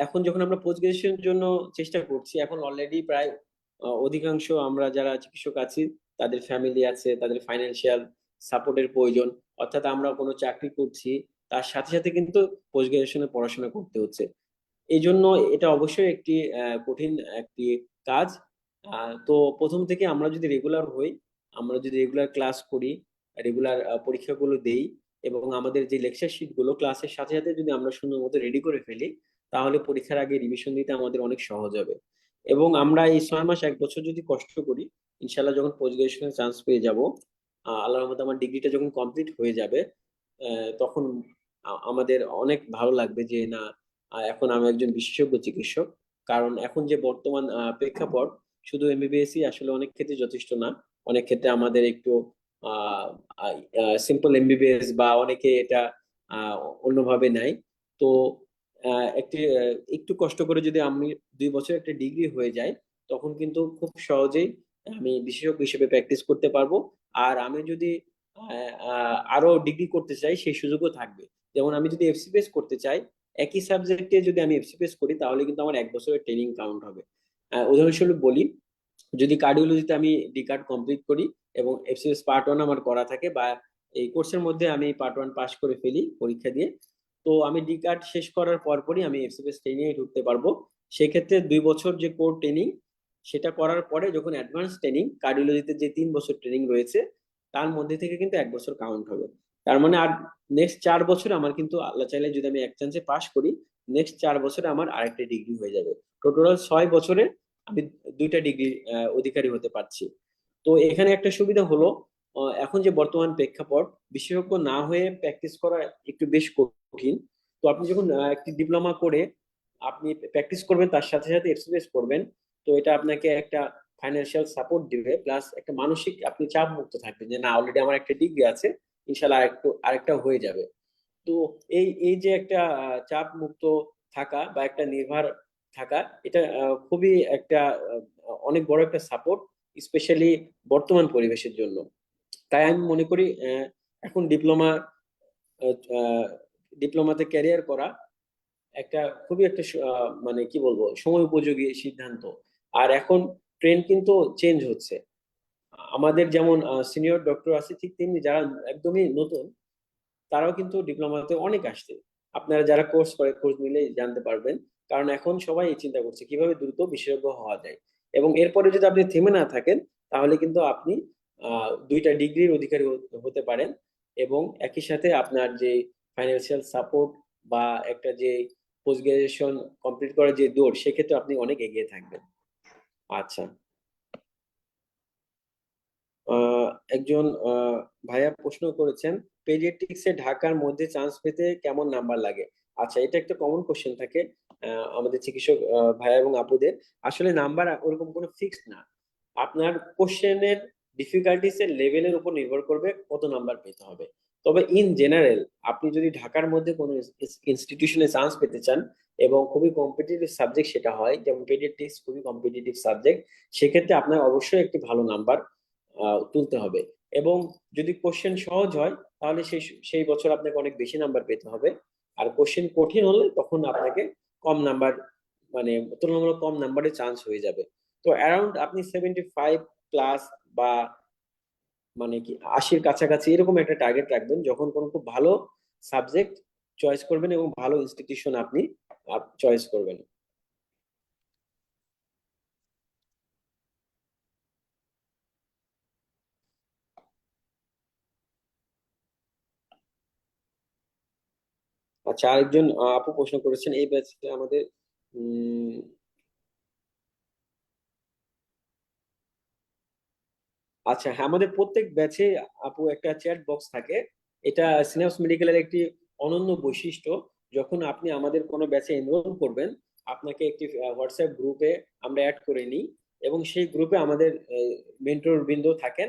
এখন যখন আমরা পোস্ট গ্রাজুয়েশনের জন্য চেষ্টা করছি, এখন অলরেডি প্রায় অধিকাংশ আমরা যারা চিকিৎসক আছি তাদের ফ্যামিলি আছে, তাদের ফাইন্যান্সিয়াল সাপোর্টের প্রয়োজন, অর্থাৎ আমরা কোনো চাকরি করছি তার সাথে সাথে কিন্তু পোস্ট গ্রাজুয়েশনে পড়াশোনা করতে হচ্ছে। এই জন্য এটা অবশ্যই একটি কঠিন একটি কাজ। তো প্রথম থেকে আমরা যদি রেগুলার হই, আমরা যদি রেগুলার ক্লাস করি, রেগুলার পরীক্ষাগুলো দেই, এবং আমাদের যে লেকচার শিট গুলো ক্লাসের সাথে সাথে যদি আমরা সুন্দর মতো রেডি করে ফেলি, তাহলে পরীক্ষার আগে রিভিশন দিতে আমাদের অনেক সহজ হবে। এবং আমরা এই 6 মাস 1 বছর যদি কষ্ট করি, ইনশাল্লাহ যখন পোস্ট গ্রাজুয়েশনে চান্স পেয়ে যাব, আল্লাহর রহমতে আমার ডিগ্রিটা যখন কমপ্লিট হয়ে যাবে, তখন আমাদের অনেক ভালো লাগবে যে না, এখন আমি একজন বিশেষজ্ঞ চিকিৎসক। কারণ এখন যে বর্তমান প্রেক্ষাপট, শুধু এমবিবিএসই আসলে অনেক ক্ষেত্রে যথেষ্ট না। অনেক ক্ষেত্রে আমাদের একটু সিম্পল এমবিবিএস বা অনেকে এটা আহ, অন্যভাবে নেয়। তো একটু কষ্ট করে যদি আমি 2 বছর একটা ডিগ্রি হয়ে যায়, তখন কিন্তু খুব সহজেই আমি বিশেষজ্ঞ হিসেবে প্র্যাকটিস করতে পারবো। আর আমি যদি আরো ডিগ্রি করতে চাই, সেই সুযোগও থাকবে। যেমন আমি যদি এফসিপিএস করতে চাই, একই সাবজেক্টে যদি আমি এফসিপিএস করি, তাহলে কিন্তু আমার 1 বছরের ট্রেনিং কাউন্ট হবে। উদাহরণস্বরূপ বলি, যদি কার্ডিওলজিতে আমি ডি কার্ড কমপ্লিট করি এবং এফসিএস পার্ট 1 আমার করা থাকে, বা এই কোর্সের মধ্যে আমি পার্ট 1 পাস করে ফেলি পরীক্ষা দিয়ে, তো আমি ডি কার্ড শেষ করার পরপরই আমি এফসিপিএস ট্রেনিং এ ঢুকতে পারবো। সেক্ষেত্রে 2 বছর যে কোর ট্রেনিং, সেটা করার পরে যখন অ্যাডভান্স ট্রেনিং, কার্ডিওলজিতে যে 3 বছর ট্রেনিং রয়েছে, তার মধ্যে থেকে কিন্তু 1 বছর কাউন্ট হবে। তার মানে আর নেক্সট 4 বছর আমার কিন্তু, আল্লাহ চাইলে যদি আমি এক চান্সে পাস করি, নেক্সট 4 বছরে আমার আরেকটা ডিগ্রি হয়ে যাবে। টোটাল 6 বছরে আমি 2টা ডিগ্রি অধিকারী হতে পারছি। তো এখানে একটা সুবিধা হলো, এখন যে বর্তমান প্রেক্ষাপট, বিশেষজ্ঞ না হয়ে প্র্যাকটিস করা একটু বেশ কঠিন। তো আপনি যখন একটি ডিপ্লোমা করে আপনি প্র্যাকটিস করবেন, তার সাথে সাথে এক্সপিরিয়েন্স করবেন, তো এটা আপনাকে একটা ফাইন্যান্সিয়াল সাপোর্ট দিবে, প্লাস একটা মানসিক আপনি চাপ মুক্ত থাকবেন যে না, অলরেডি আমার একটা ডিগ্রি আছে, ইনশাল্লাহ আরেকটা হয়ে যাবে। তো এই এই যে একটা চাপ মুক্ত থাকা বা একটা নির্ভর থাকা, এটা খুবই একটা অনেক বড় একটা সাপোর্ট, স্পেশালি বর্তমান পরিবেশের জন্য। তাই আমি মনে করি এখন ডিপ্লোমাতে ক্যারিয়ার করা একটা খুবই একটা মানে কি বলবো, সময় উপযোগী সিদ্ধান্ত। আর এখন ট্রেন্ড কিন্তু চেঞ্জ হচ্ছে। আমাদের যেমন সিনিয়র ডক্টর আছে, ঠিক তেমনি যারা একদমই নতুন, তারাও কিন্তু ডিপ্লোমাতে অনেক আসছে। আপনারা যারা কোর্স করে, খোঁজ নিলে জানতে পারবেন। কারণ এখন সবাই এই চিন্তা করছে কিভাবে দ্রুত বিশেষজ্ঞ হওয়া যায়। এবং এরপরে যদি আপনি থেমে না থাকেন, তাহলে কিন্তু আপনি 2টা ডিগ্রির অধিকারী হতে পারেন। এবং একই সাথে আপনার যে ফাইন্যান্সিয়াল সাপোর্ট বা একটা যে পোস্ট গ্রাজুয়েশন কমপ্লিট করার যে দৌড়, সেক্ষেত্রে আপনি অনেক এগিয়ে থাকবেন। আচ্ছা, আহ, একজন ভাইয়া প্রশ্ন করেছেন, পেডিয়াট্রিক্সে ঢাকার মধ্যে চান্স পেতে কেমন নাম্বার লাগে? আচ্ছা, এটা একটা কমন কোশ্চেন থাকে আমাদের চিকিৎসক ভাইয়া এবং আপুদের। আসলে নাম্বার ওরকম কোনো ফিক্সড না। আপনার কোশ্চেনের ডিফিকাল্টিস এর লেভেলের উপর নির্ভর করবে কত নাম্বার পেতে হবে। তবে ইন জেনারেল, আপনি যদি ঢাকার মধ্যে কোনো ইনস্টিটিউশনে চান্স পেতে চান এবং খুবই কম্পিটিটিভ সাবজেক্ট সেটা হয়, যেমন পেডিয়াট্রিক্স খুবই কম্পিটিটিভ সাবজেক্ট, সেক্ষেত্রে আপনার অবশ্যই একটি ভালো নাম্বার তুলতে হবে। এবং যদি কোশ্চেন সহজ হয়, তাহলে সেই সেই বছর আপনাকে অনেক বেশি নাম্বার পেতে হবে। আর কোশ্চেন কঠিন হলে তখন আপনাকে কম নাম্বার, মানে তুলনামূলক কম নাম্বারে চান্স হয়ে যাবে। তো অ্যারাউন্ড আপনি 75 প্লাস বা মানে কি 80-র কাছাকাছি এরকম একটা টার্গেট রাখবেন, যখন কোনো খুব ভালো সাবজেক্ট চয়েস করবেন এবং ভালো ইনস্টিটিউশন আপনি চয়েস করবেন। আচ্ছা, আরেকজন আপু প্রশ্ন করেছেন, এই ব্যাচে আমাদের উম আচ্ছা হ্যাঁ, আমাদের প্রত্যেক ব্যাচে আপু একটা চ্যাট বক্স থাকে। এটা সিনাপস মেডিকেলের একটি অনন্য বৈশিষ্ট্য। যখন আপনি আমাদের কোনো ব্যাচে এনরোল করবেন, আপনাকে একটি হোয়াটসঅ্যাপ গ্রুপে আমরা অ্যাড করে নিই, এবং সেই গ্রুপে আমাদের মেন্টর বৃন্দ থাকেন,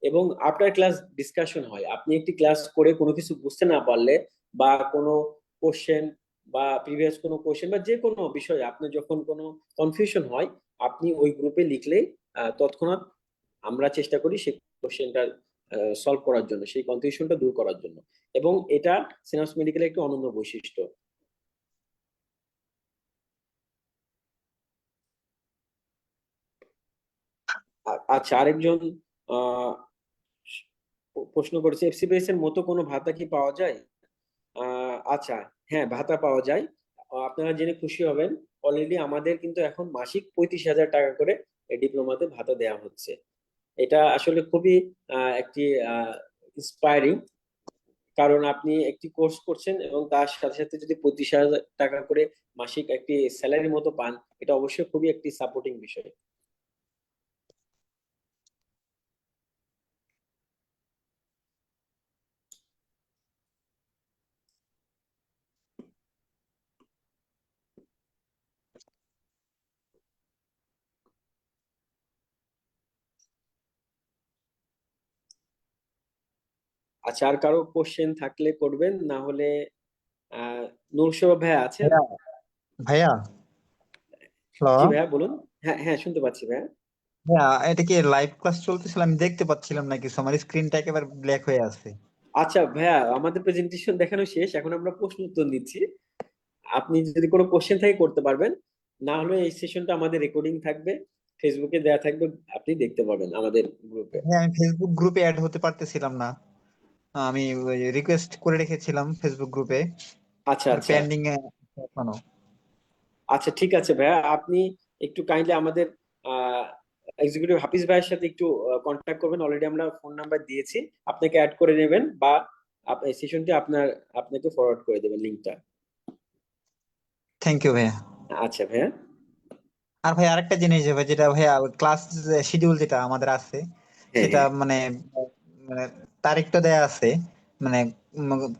এবং আফটার ক্লাস ডিসকাশন হয়। আপনি একটি ক্লাস করে কোনো কিছু বুঝতে না পারলে, বা কোনো কোশ্চেন বা প্রিভিয়াস কোনো কোশ্চেন বা যে কোনো বিষয়ে আপনার যখন কোনো কনফিউশন হয়, আপনি ওই গ্রুপে লিখলেই তৎক্ষণাৎ আমরা চেষ্টা করি সেই কোশ্চেনটা সলভ করার জন্য, সেই কনফিউশনটা দূর করার জন্য। এবং এটা সিনাপস মেডিকেলের একটি অনন্য বৈশিষ্ট্য। আচ্ছা, আরেকজন আহ প্রশ্ন করেছে, এফসিপিএস এর মতো কোনো ভাতা কি পাওয়া যায়? আচ্ছা, হ্যাঁ, ভাতা পাওয়া যায়। আপনারা জেনে খুশি হবেন, অলরেডি আমাদের কিন্তু এখন মাসিক 35,000 টাকা করে ডিপ্লোমাতে ভাতা দেওয়া হচ্ছে। এটা আসলে খুবই একটি ইন্সপায়ারিং, কারণ আপনি একটি কোর্স করছেন এবং তার সাথে সাথে যদি 35,000 টাকা করে মাসিক একটি স্যালারির মতো পান, এটা অবশ্যই খুবই একটি সাপোর্টিং বিষয়। আচ্ছা, আর কারো কোশ্চেন থাকলে করবেন, না হলে আহ নূর সোহাগ ভাইয়া আছেন? ভাইয়া ভাইয়া হ্যালো। জি ভাইয়া, বলুন। হ্যাঁ হ্যাঁ, শুনতে পাচ্ছি ভাইয়া। ভাইয়া, এটা কি লাইভ ক্লাস চলতেছিল? আমি দেখতে পাচ্ছিলাম না কিছু, আমার স্ক্রিনটা একেবারে ব্ল্যাক হয়ে আছে। আচ্ছা ভাইয়া, আমাদের প্রেজেন্টেশন দেখানো শেষ, এখন আমরা প্রশ্ন উত্তর নিচ্ছি। আপনি যদি কোনো কোশ্চেন থাকে করতে পারবেন, না হলে এই সেশনটা আমাদের রেকর্ডিং থাকবে, ফেসবুকে দেয়া থাকবে, আপনি দেখতে পাবেন আমাদের গ্রুপে। হ্যাঁ, আমি ফেসবুক গ্রুপে অ্যাড হতে পারতেছিলাম না। আমি রিকোয়েস্ট করে রেখেছিলাম ফেসবুক গ্রুপে, আচ্ছা আচ্ছা। পেন্ডিং এ এখনো। আচ্ছা ঠিক আছে ভাইয়া, আপনি একটু কাইন্ডলি আমাদের এক্সিকিউটিভ হাফিজ ভাইয়ের সাথে একটু কন্ট্যাক্ট করবেন, অলরেডি আমরা ফোন নাম্বার দিয়েছি, আপনাকে অ্যাড করে নেবেন, বা এই সেশনটি আপনাকে ফরওয়ার্ড করে দেবেন লিঙ্কটা। থ্যাংক ইউ ভাইয়া। আচ্ছা ভাইয়া। আর ভাই আরেকটা জিনিস ভাই, যেটা ভাইয়া ক্লাস শিডিউল যেটা আমাদের আছে, হ্যাঁ সেটা হ্যাঁ মানে মানে তারিখটা দেয়া আছে, মানে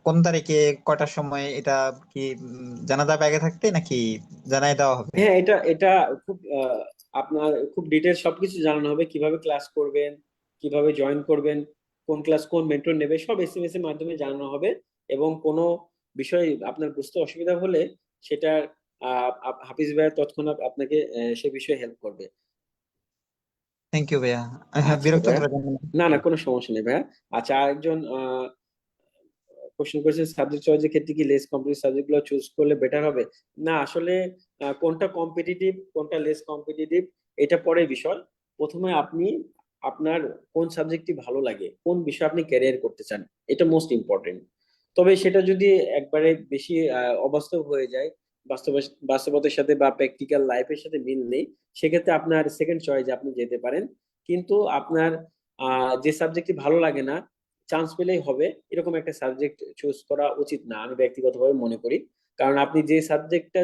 কোন তারিখে কয়টার সময়, এটা কি জানা যাবে আগে থাকতে, নাকি জানাই দেওয়া হবে? হ্যাঁ, এটা এটা খুব আপনার খুব ডিটেলস সবকিছু জানানো হবে, কিভাবে ক্লাস করবেন, কিভাবে জয়েন করবেন, কোন ক্লাস কোন মেন্টর নেবে, সব এসএমএস এর মাধ্যমে জানানো হবে। এবং কোনো বিষয় আপনার বুঝতে অসুবিধা হলে সেটা হাফিজ ভাইয়া তৎক্ষণাৎ আপনাকে সে বিষয়ে হেল্প করবে। থ্যাংক ইউ ভাইয়া। আচ্ছা বিরক্ত ভাইয়া, করার জন্য। না না, কোনো সমস্যা নেই ভাইয়া। আচ্ছা, আরেকজন কোশ্চেন করেছেন, সাবজেক্ট চয়েসের ক্ষেত্রে কি লেস কম্পিটিটিভ সাবজেক্ট গুলো চুজ করলে বেটার হবে? না, আসলে কোনটা কম্পিটিটিভ কোনটা লেস কম্পিটিটিভ এটা পরে বিষয়। প্রথমে আপনি আপনার কোন সাবজেক্টটি ভালো লাগে, কোন বিষয়ে আপনি ক্যারিয়ার করতে চান, এটা মোস্ট ইম্পর্টেন্ট। তবে সেটা যদি একবারে বেশি অবাস্তব হয়ে যায়, বাস্তব বাস্তবতার সাথে বা প্র্যাকটিক্যাল লাইফের সাথে মিল নেই, সেক্ষেত্রে আপনার সেকেন্ড চয়েসে আপনি যেতে পারেন। কিন্তু আপনার যে সাবজেক্টটি ভালো লাগে না, চান্স পেলেই হবে এরকম একটা সাবজেক্ট চুজ করা উচিত না, আমি ব্যক্তিগতভাবে মনে করি। কারণ আপনি যে সাবজেক্টটা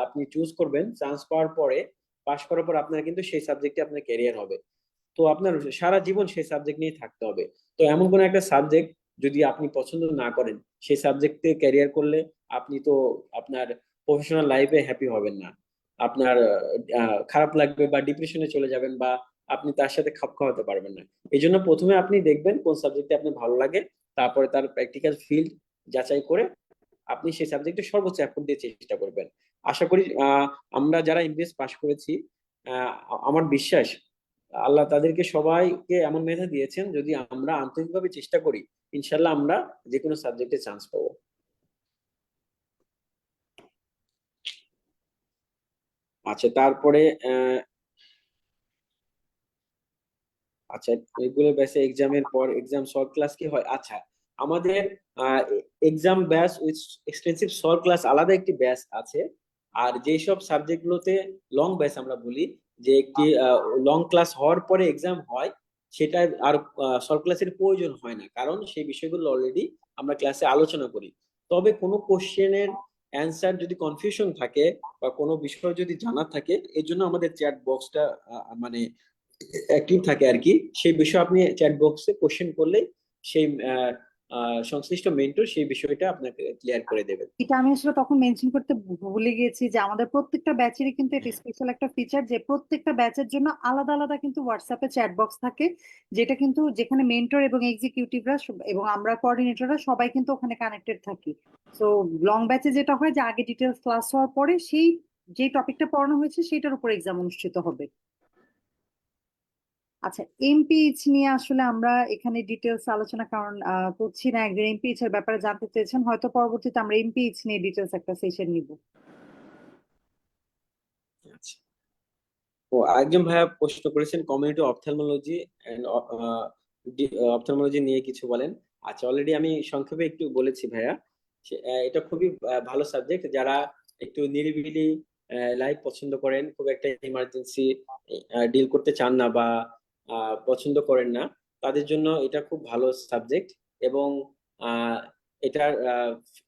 আপনি চুজ করবেন, চান্স পাওয়ার পরে, পাশ করার পর আপনার কিন্তু সেই সাবজেক্টে আপনার ক্যারিয়ার হবে। তো আপনার সারা জীবন সেই সাবজেক্ট নিয়ে থাকতে হবে। তো এমন কোন একটা সাবজেক্ট যদি আপনি পছন্দ না করেন, সেই সাবজেক্টে ক্যারিয়ার করলে আপনি তো আপনার প্রফেশনাল লাইফে হ্যাপি হবেন না। আপনার খারাপ লাগবে বা ডিপ্রেশনে চলে যাবেন, বা আপনি তার সাথে খাপ খাওয়াতে পারবেন না। এই জন্য প্রথমে আপনি দেখবেন কোন সাবজেক্টে আপনার ভালো লাগে, তারপরে তার প্র্যাকটিক্যাল ফিল্ড যাচাই করে আপনি সেই সাবজেক্টে সর্বোচ্চ এফোর্ট দিয়ে চেষ্টা করবেন। আশা করি আমরা যারা এমবিএস পাশ করেছি, আহ, আমার বিশ্বাস আল্লাহ তাদেরকে সবাইকে এমন মেধা দিয়েছেন, যদি আমরা আন্তরিকভাবে চেষ্টা করি, ইনশাল্লাহ আমরা যে কোনো সাবজেক্টে চান্স পাবো। আচ্ছা, তারপরে আচ্ছা, রেগুলার ব্যাচে এক্সামের পর এক্সাম সলভ ক্লাস কি হয়? আচ্ছা, আমাদের exam batch with extensive solve class আলাদা একটি ব্যাচ আছে। আর যেসব সাবজেক্ট গুলোতে লং ব্যাচ আমরা বলি, যে একটি লং ক্লাস হওয়ার পরে এক্সাম হয়, সেটা আর সলভ ক্লাসের প্রয়োজন হয় না, কারণ সেই বিষয়গুলো অলরেডি আমরা ক্লাসে আলোচনা করি। তবে কোনো কোশ্চেনের অ্যান্সার যদি কনফিউশন থাকে, বা কোনো বিষয় যদি জানার থাকে, এর জন্য আমাদের চ্যাট বক্সটা মানে অ্যাক্টিভ থাকে আর কি। সেই বিষয়ে আপনি চ্যাট বক্সে কোশ্চেন করলে সেই সংশ্লিষ্ট মেন্টর সেই বিষয়টা আপনাকে ক্লিয়ার করে দেবেন। এটা আমি আসলে তখন মেনশন করতে ভুলে গিয়েছি যে আমাদের প্রত্যেকটা ব্যাচেরই কিন্তু এটা স্পেশাল একটা ফিচার যে প্রত্যেকটা ব্যাচের জন্য আলাদা আলাদা কিন্তু হোয়াটসঅ্যাপে চ্যাট বক্স থাকে, যেটা কিন্তু যেখানে মেন্টর এবং এক্সিকিউটিভরা এবং আমরা কোঅর্ডিনেটররা সবাই কিন্তু ওখানে কানেক্টেড থাকি। সো লং ব্যাচে যেটা হয় যে আগে ডিটেলস ক্লাস হওয়ার পরে সেই যে টপিকটা পড়ানো হয়েছে সেটার উপর এক্সাম অনুষ্ঠিত হবে। আচ্ছা, এমপিএইচ নিয়ে আসলে আমরা এখানে ডিটেলস আলোচনা কারণ করছি না, একজন এমপিএইচ এর ব্যাপারে জানতে চেয়েছেন, হয়তো পরবর্তীতে আমরা এমপিএইচ নিয়ে ডিটেলস একটা সেশন নিব। আচ্ছা, ও আরেকজন ভাইয়া প্রশ্ন করেছেন কমিউনিটি অপথ্যালমোলজি এন্ড অপথ্যালমোলজি নিয়ে কিছু বলেন। আচ্ছা, অলরেডি আমি সংক্ষেপে একটু বলেছি ভাইয়া। এটা খুবই ভালো সাবজেক্ট। যারা একটু নিরিবিলি লাইফ পছন্দ করেন, খুব একটা ইমার্জেন্সি ডিল করতে চান না বা পছন্দ করেন না, তাদের জন্য এটা খুব ভালো সাবজেক্ট। এবং আহ, এটার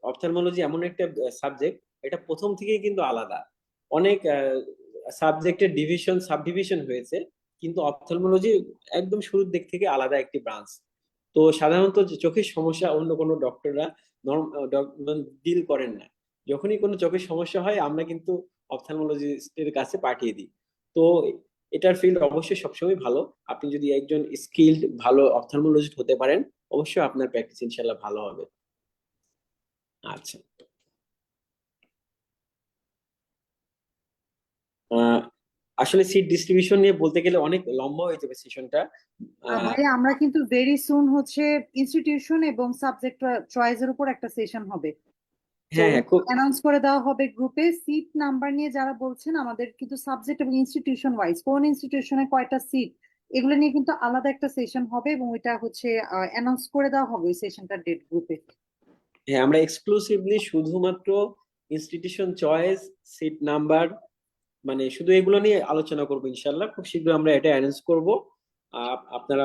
অপথ্যালমোলজি এমন একটা সাবজেক্ট, এটা প্রথম থেকেই কিন্তু আলাদা। অনেক সাবজেক্টের ডিভিশন সাব ডিভিশন হয়েছে, কিন্তু অপথ্যালমোলজি একদম শুরুর দিক থেকে আলাদা একটি ব্রাঞ্চ। তো সাধারণত যে চোখের সমস্যা অন্য কোনো ডক্টররা ডিল করেন না। যখনই কোনো চোখের সমস্যা হয় আমরা কিন্তু অপথ্যালমোলজিস্টের কাছে পাঠিয়ে দিই। তো এটার ফিল্ড অবশ্যই সবসময় ভালো। আপনি যদি একজন স্কিলড ভালো অপথ্যালমোলজিস্ট হতে পারেন, অবশ্যই আপনার প্র্যাকটিস ইনশাল্লাহ ভালো হবে। আচ্ছা, আহ আসলে সিট ডিস্ট্রিবিউশন নিয়ে বলতে গেলে অনেক লম্বা হয়ে যাবে সেশনটা। ভাই আমরা কিন্তু ভেরি সুন হচ্ছে ইনস্টিটিউশন এবং সাবজেক্ট চয়েসের উপর একটা সেশন হবে। তো হ্যাঁ হ্যাঁ, খুব অ্যানাউন্স করে দেওয়া হবে গ্রুপে। সিট নাম্বার নিয়ে যারা বলছেন, আমাদের কিন্তু সাবজেক্ট এবং ইনস্টিটিউশন ওয়াইজ কোন ইনস্টিটিউশনে কয়টা সিট এগুলো নিয়ে কিন্তু আলাদা একটা সেশন হবে এবং ওইটা হচ্ছে অ্যানাউন্স করে দেওয়া হবে ওই সেশনটার ডেট গ্রুপে। হ্যাঁ, আমরা এক্সক্লুসিভলি শুধুমাত্র ইনস্টিটিউশন চয়েস, সিট নাম্বার, মানে শুধু এগুলো নিয়ে আলোচনা করবো ইনশাল্লাহ। খুব শীঘ্রই আমরা এটা অ্যারেঞ্জ করব। আপনারা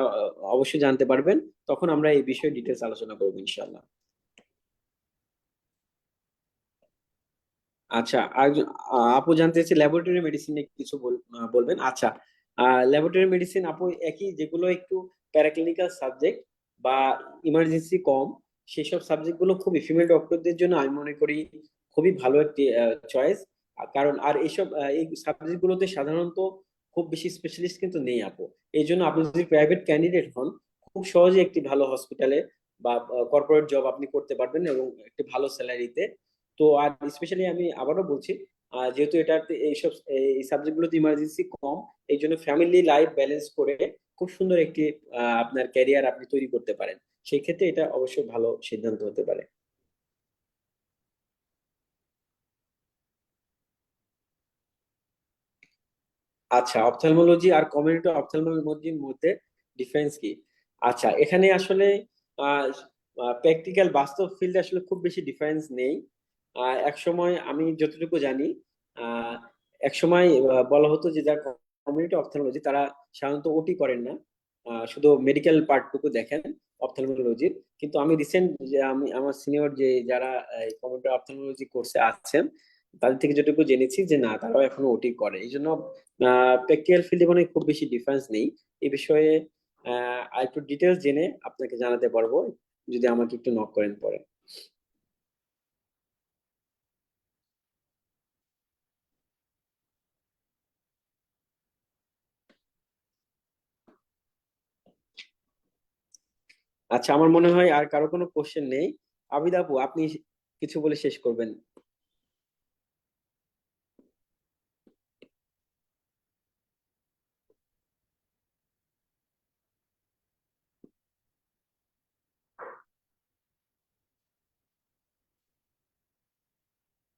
অবশ্যই জানতে পারবেন, তখন আমরা এই বিষয়ে ডিটেলস আলোচনা করবো ইনশাল্লাহ। আচ্ছা, আর আপু জানতে চাইছি ল্যাবরেটরি মেডিসিন নিয়ে কিছু বলবেন। আচ্ছা, ল্যাবরেটরি মেডিসিন আপু একই, যেগুলো একটু প্যারাক্লিনিক্যাল সাবজেক্ট বা ইমার্জেন্সি কম, সেসব সাবজেক্ট গুলো খুবই ফিমেল ডক্টরদের জন্য আমি মনে করি খুবই ভালো একটি চয়েস। কারণ আর এইসব এই সাবজেক্ট গুলোতে সাধারণত খুব বেশি স্পেশালিস্ট কিন্তু নেই আপু। এই জন্য আপনি যদি প্রাইভেট ক্যান্ডিডেট হন, খুব সহজে একটি ভালো হসপিটালে বা কর্পোরেট জব আপনি করতে পারবেন এবং একটি ভালো স্যালারিতে। তো আর স্পেশালি আমি আবারও বলছি, যেহেতু এটাতে এইসব এই সাবজেক্ট গুলোতে ইমার্জেন্সি কম, এই জন্য ফ্যামিলি লাইফ ব্যালেন্স করে খুব সুন্দর একটি আপনার ক্যারিয়ার আপনি তৈরি করতে পারেন। সেই ক্ষেত্রে এটা অবশ্যই ভালো সিদ্ধান্ত হতে পারে। আচ্ছা, অপথ্যালমোলজি আর কমিউনিটি অপথ্যালমোলজির মধ্যে ডিফারেন্স কি? আচ্ছা, এখানে আসলে প্র্যাকটিক্যাল বাস্তব ফিল্ডে আসলে খুব বেশি ডিফারেন্স নেই। এক সময় আমি যতটুকু জানি, আহ, এক সময় বলা হতো যে যারা কমিউনিটি অপথ্যালমোলজি তারা সাধারণত ওটি করেন না, শুধু মেডিকেল পার্টটুকু দেখেন অপথ্যালমোলজির। কিন্তু আমি রিসেন্ট যে আমি আমার সিনিয়র যে যারা কমিউনিটি অপথ্যালমোলজি কোর্সে আছেন, তাদের থেকে যেটুকু জেনেছি যে না, তারাও এখনো ওটি করে। এই জন্য প্র্যাকটিক্যাল ফিল্ডে মানে খুব বেশি ডিফারেন্স নেই এই বিষয়ে। আর একটু ডিটেলস জেনে আপনাকে জানাতে পারবো, যদি আমাকে একটু নক করেন পরে। আচ্ছা, আমার মনে হয় আর কারো কোনো কোশ্চেন নেই। আবিদ আপু, আপনি কিছু বলে শেষ করবেন।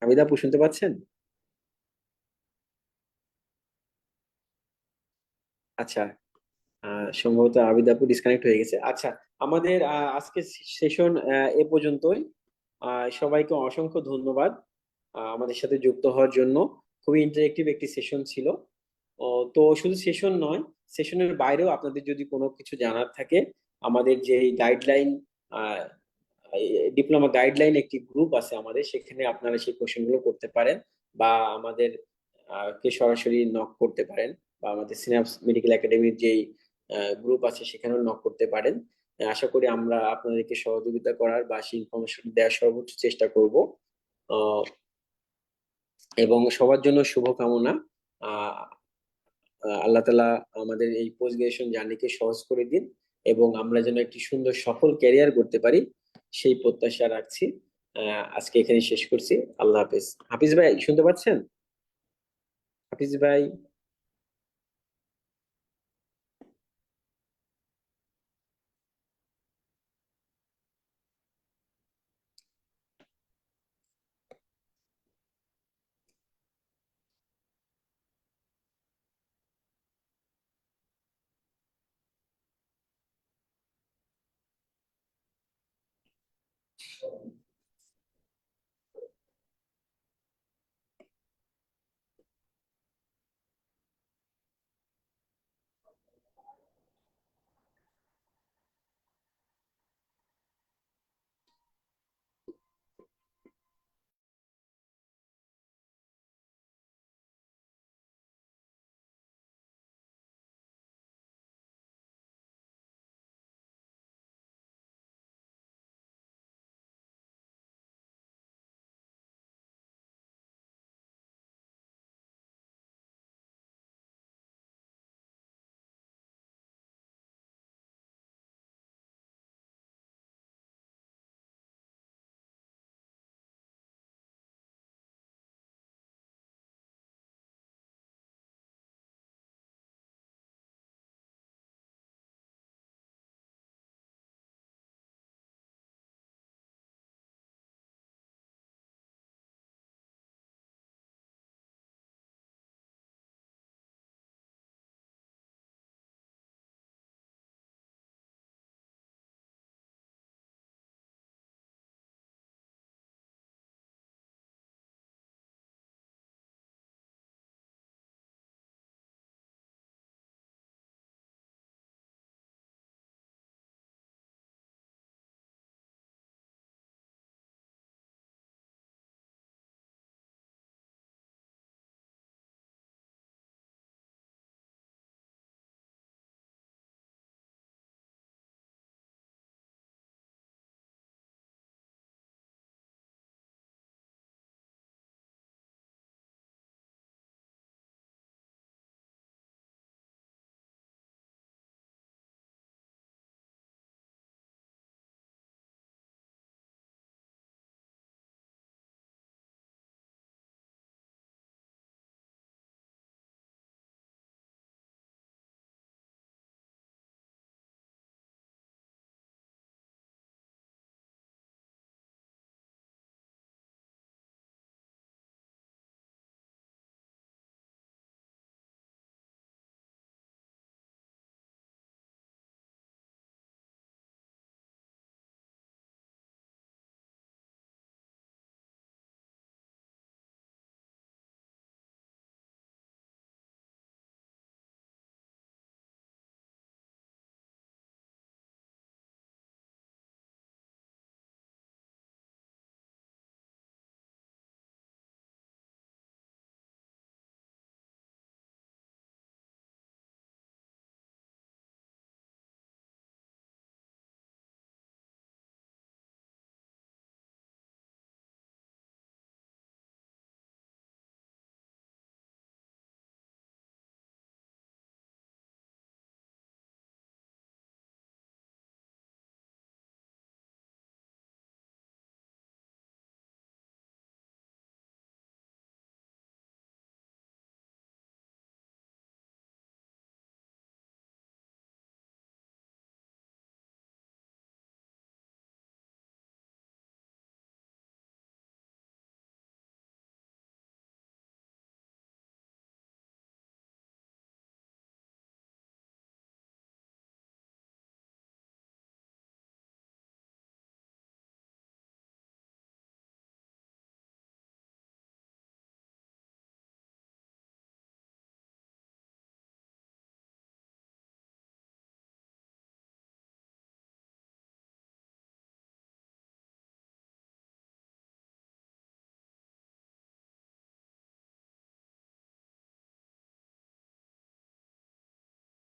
আবিদ আপু শুনতে পাচ্ছেন? আচ্ছা, সম্ভবত আবিদ আপু ডিসকানেক্ট হয়ে গেছে। আচ্ছা, আমাদের আজকে সেশন এ পর্যন্তই। সবাইকে অসংখ্য ধন্যবাদ আমাদের সাথে যুক্ত হওয়ার জন্য। খুবই ইন্টারেক্টিভ একটি সেশন ছিল। তো শুধু সেশন নয়, সেশনের বাইরেও আপনাদের যদি কোনো কিছু জানার থাকে, আমাদের যে গাইডলাইন, ডিপ্লোমা গাইডলাইন একটি গ্রুপ আছে আমাদের, সেখানে আপনারা সেই কোশ্চেন গুলো করতে পারেন, বা আমাদের কে সরাসরি নক করতে পারেন, বা আমাদের সিনাপস মেডিকেল একাডেমির যেই গ্রুপ আছে সেখানেও নক করতে পারেন। আশা করি আমরা আপনাদেরকে সহযোগিতা করার বা সেই ইনফরমেশন দেওয়ার সর্বোচ্চ চেষ্টা করব। আহ, এবং সবার জন্য শুভকামনা। আহ আল্লাহ তাআলা আমাদের এই পোস্ট গ্রাজুয়েশন জার্নিকে সহজ করে দিন এবং আমরা যেন একটি সুন্দর সফল ক্যারিয়ার করতে পারি সেই প্রত্যাশা রাখছি। আজকে এখানে শেষ করছি। আল্লাহ হাফেজ। হাফিজ ভাই শুনতে পাচ্ছেন? হাফিজ ভাই।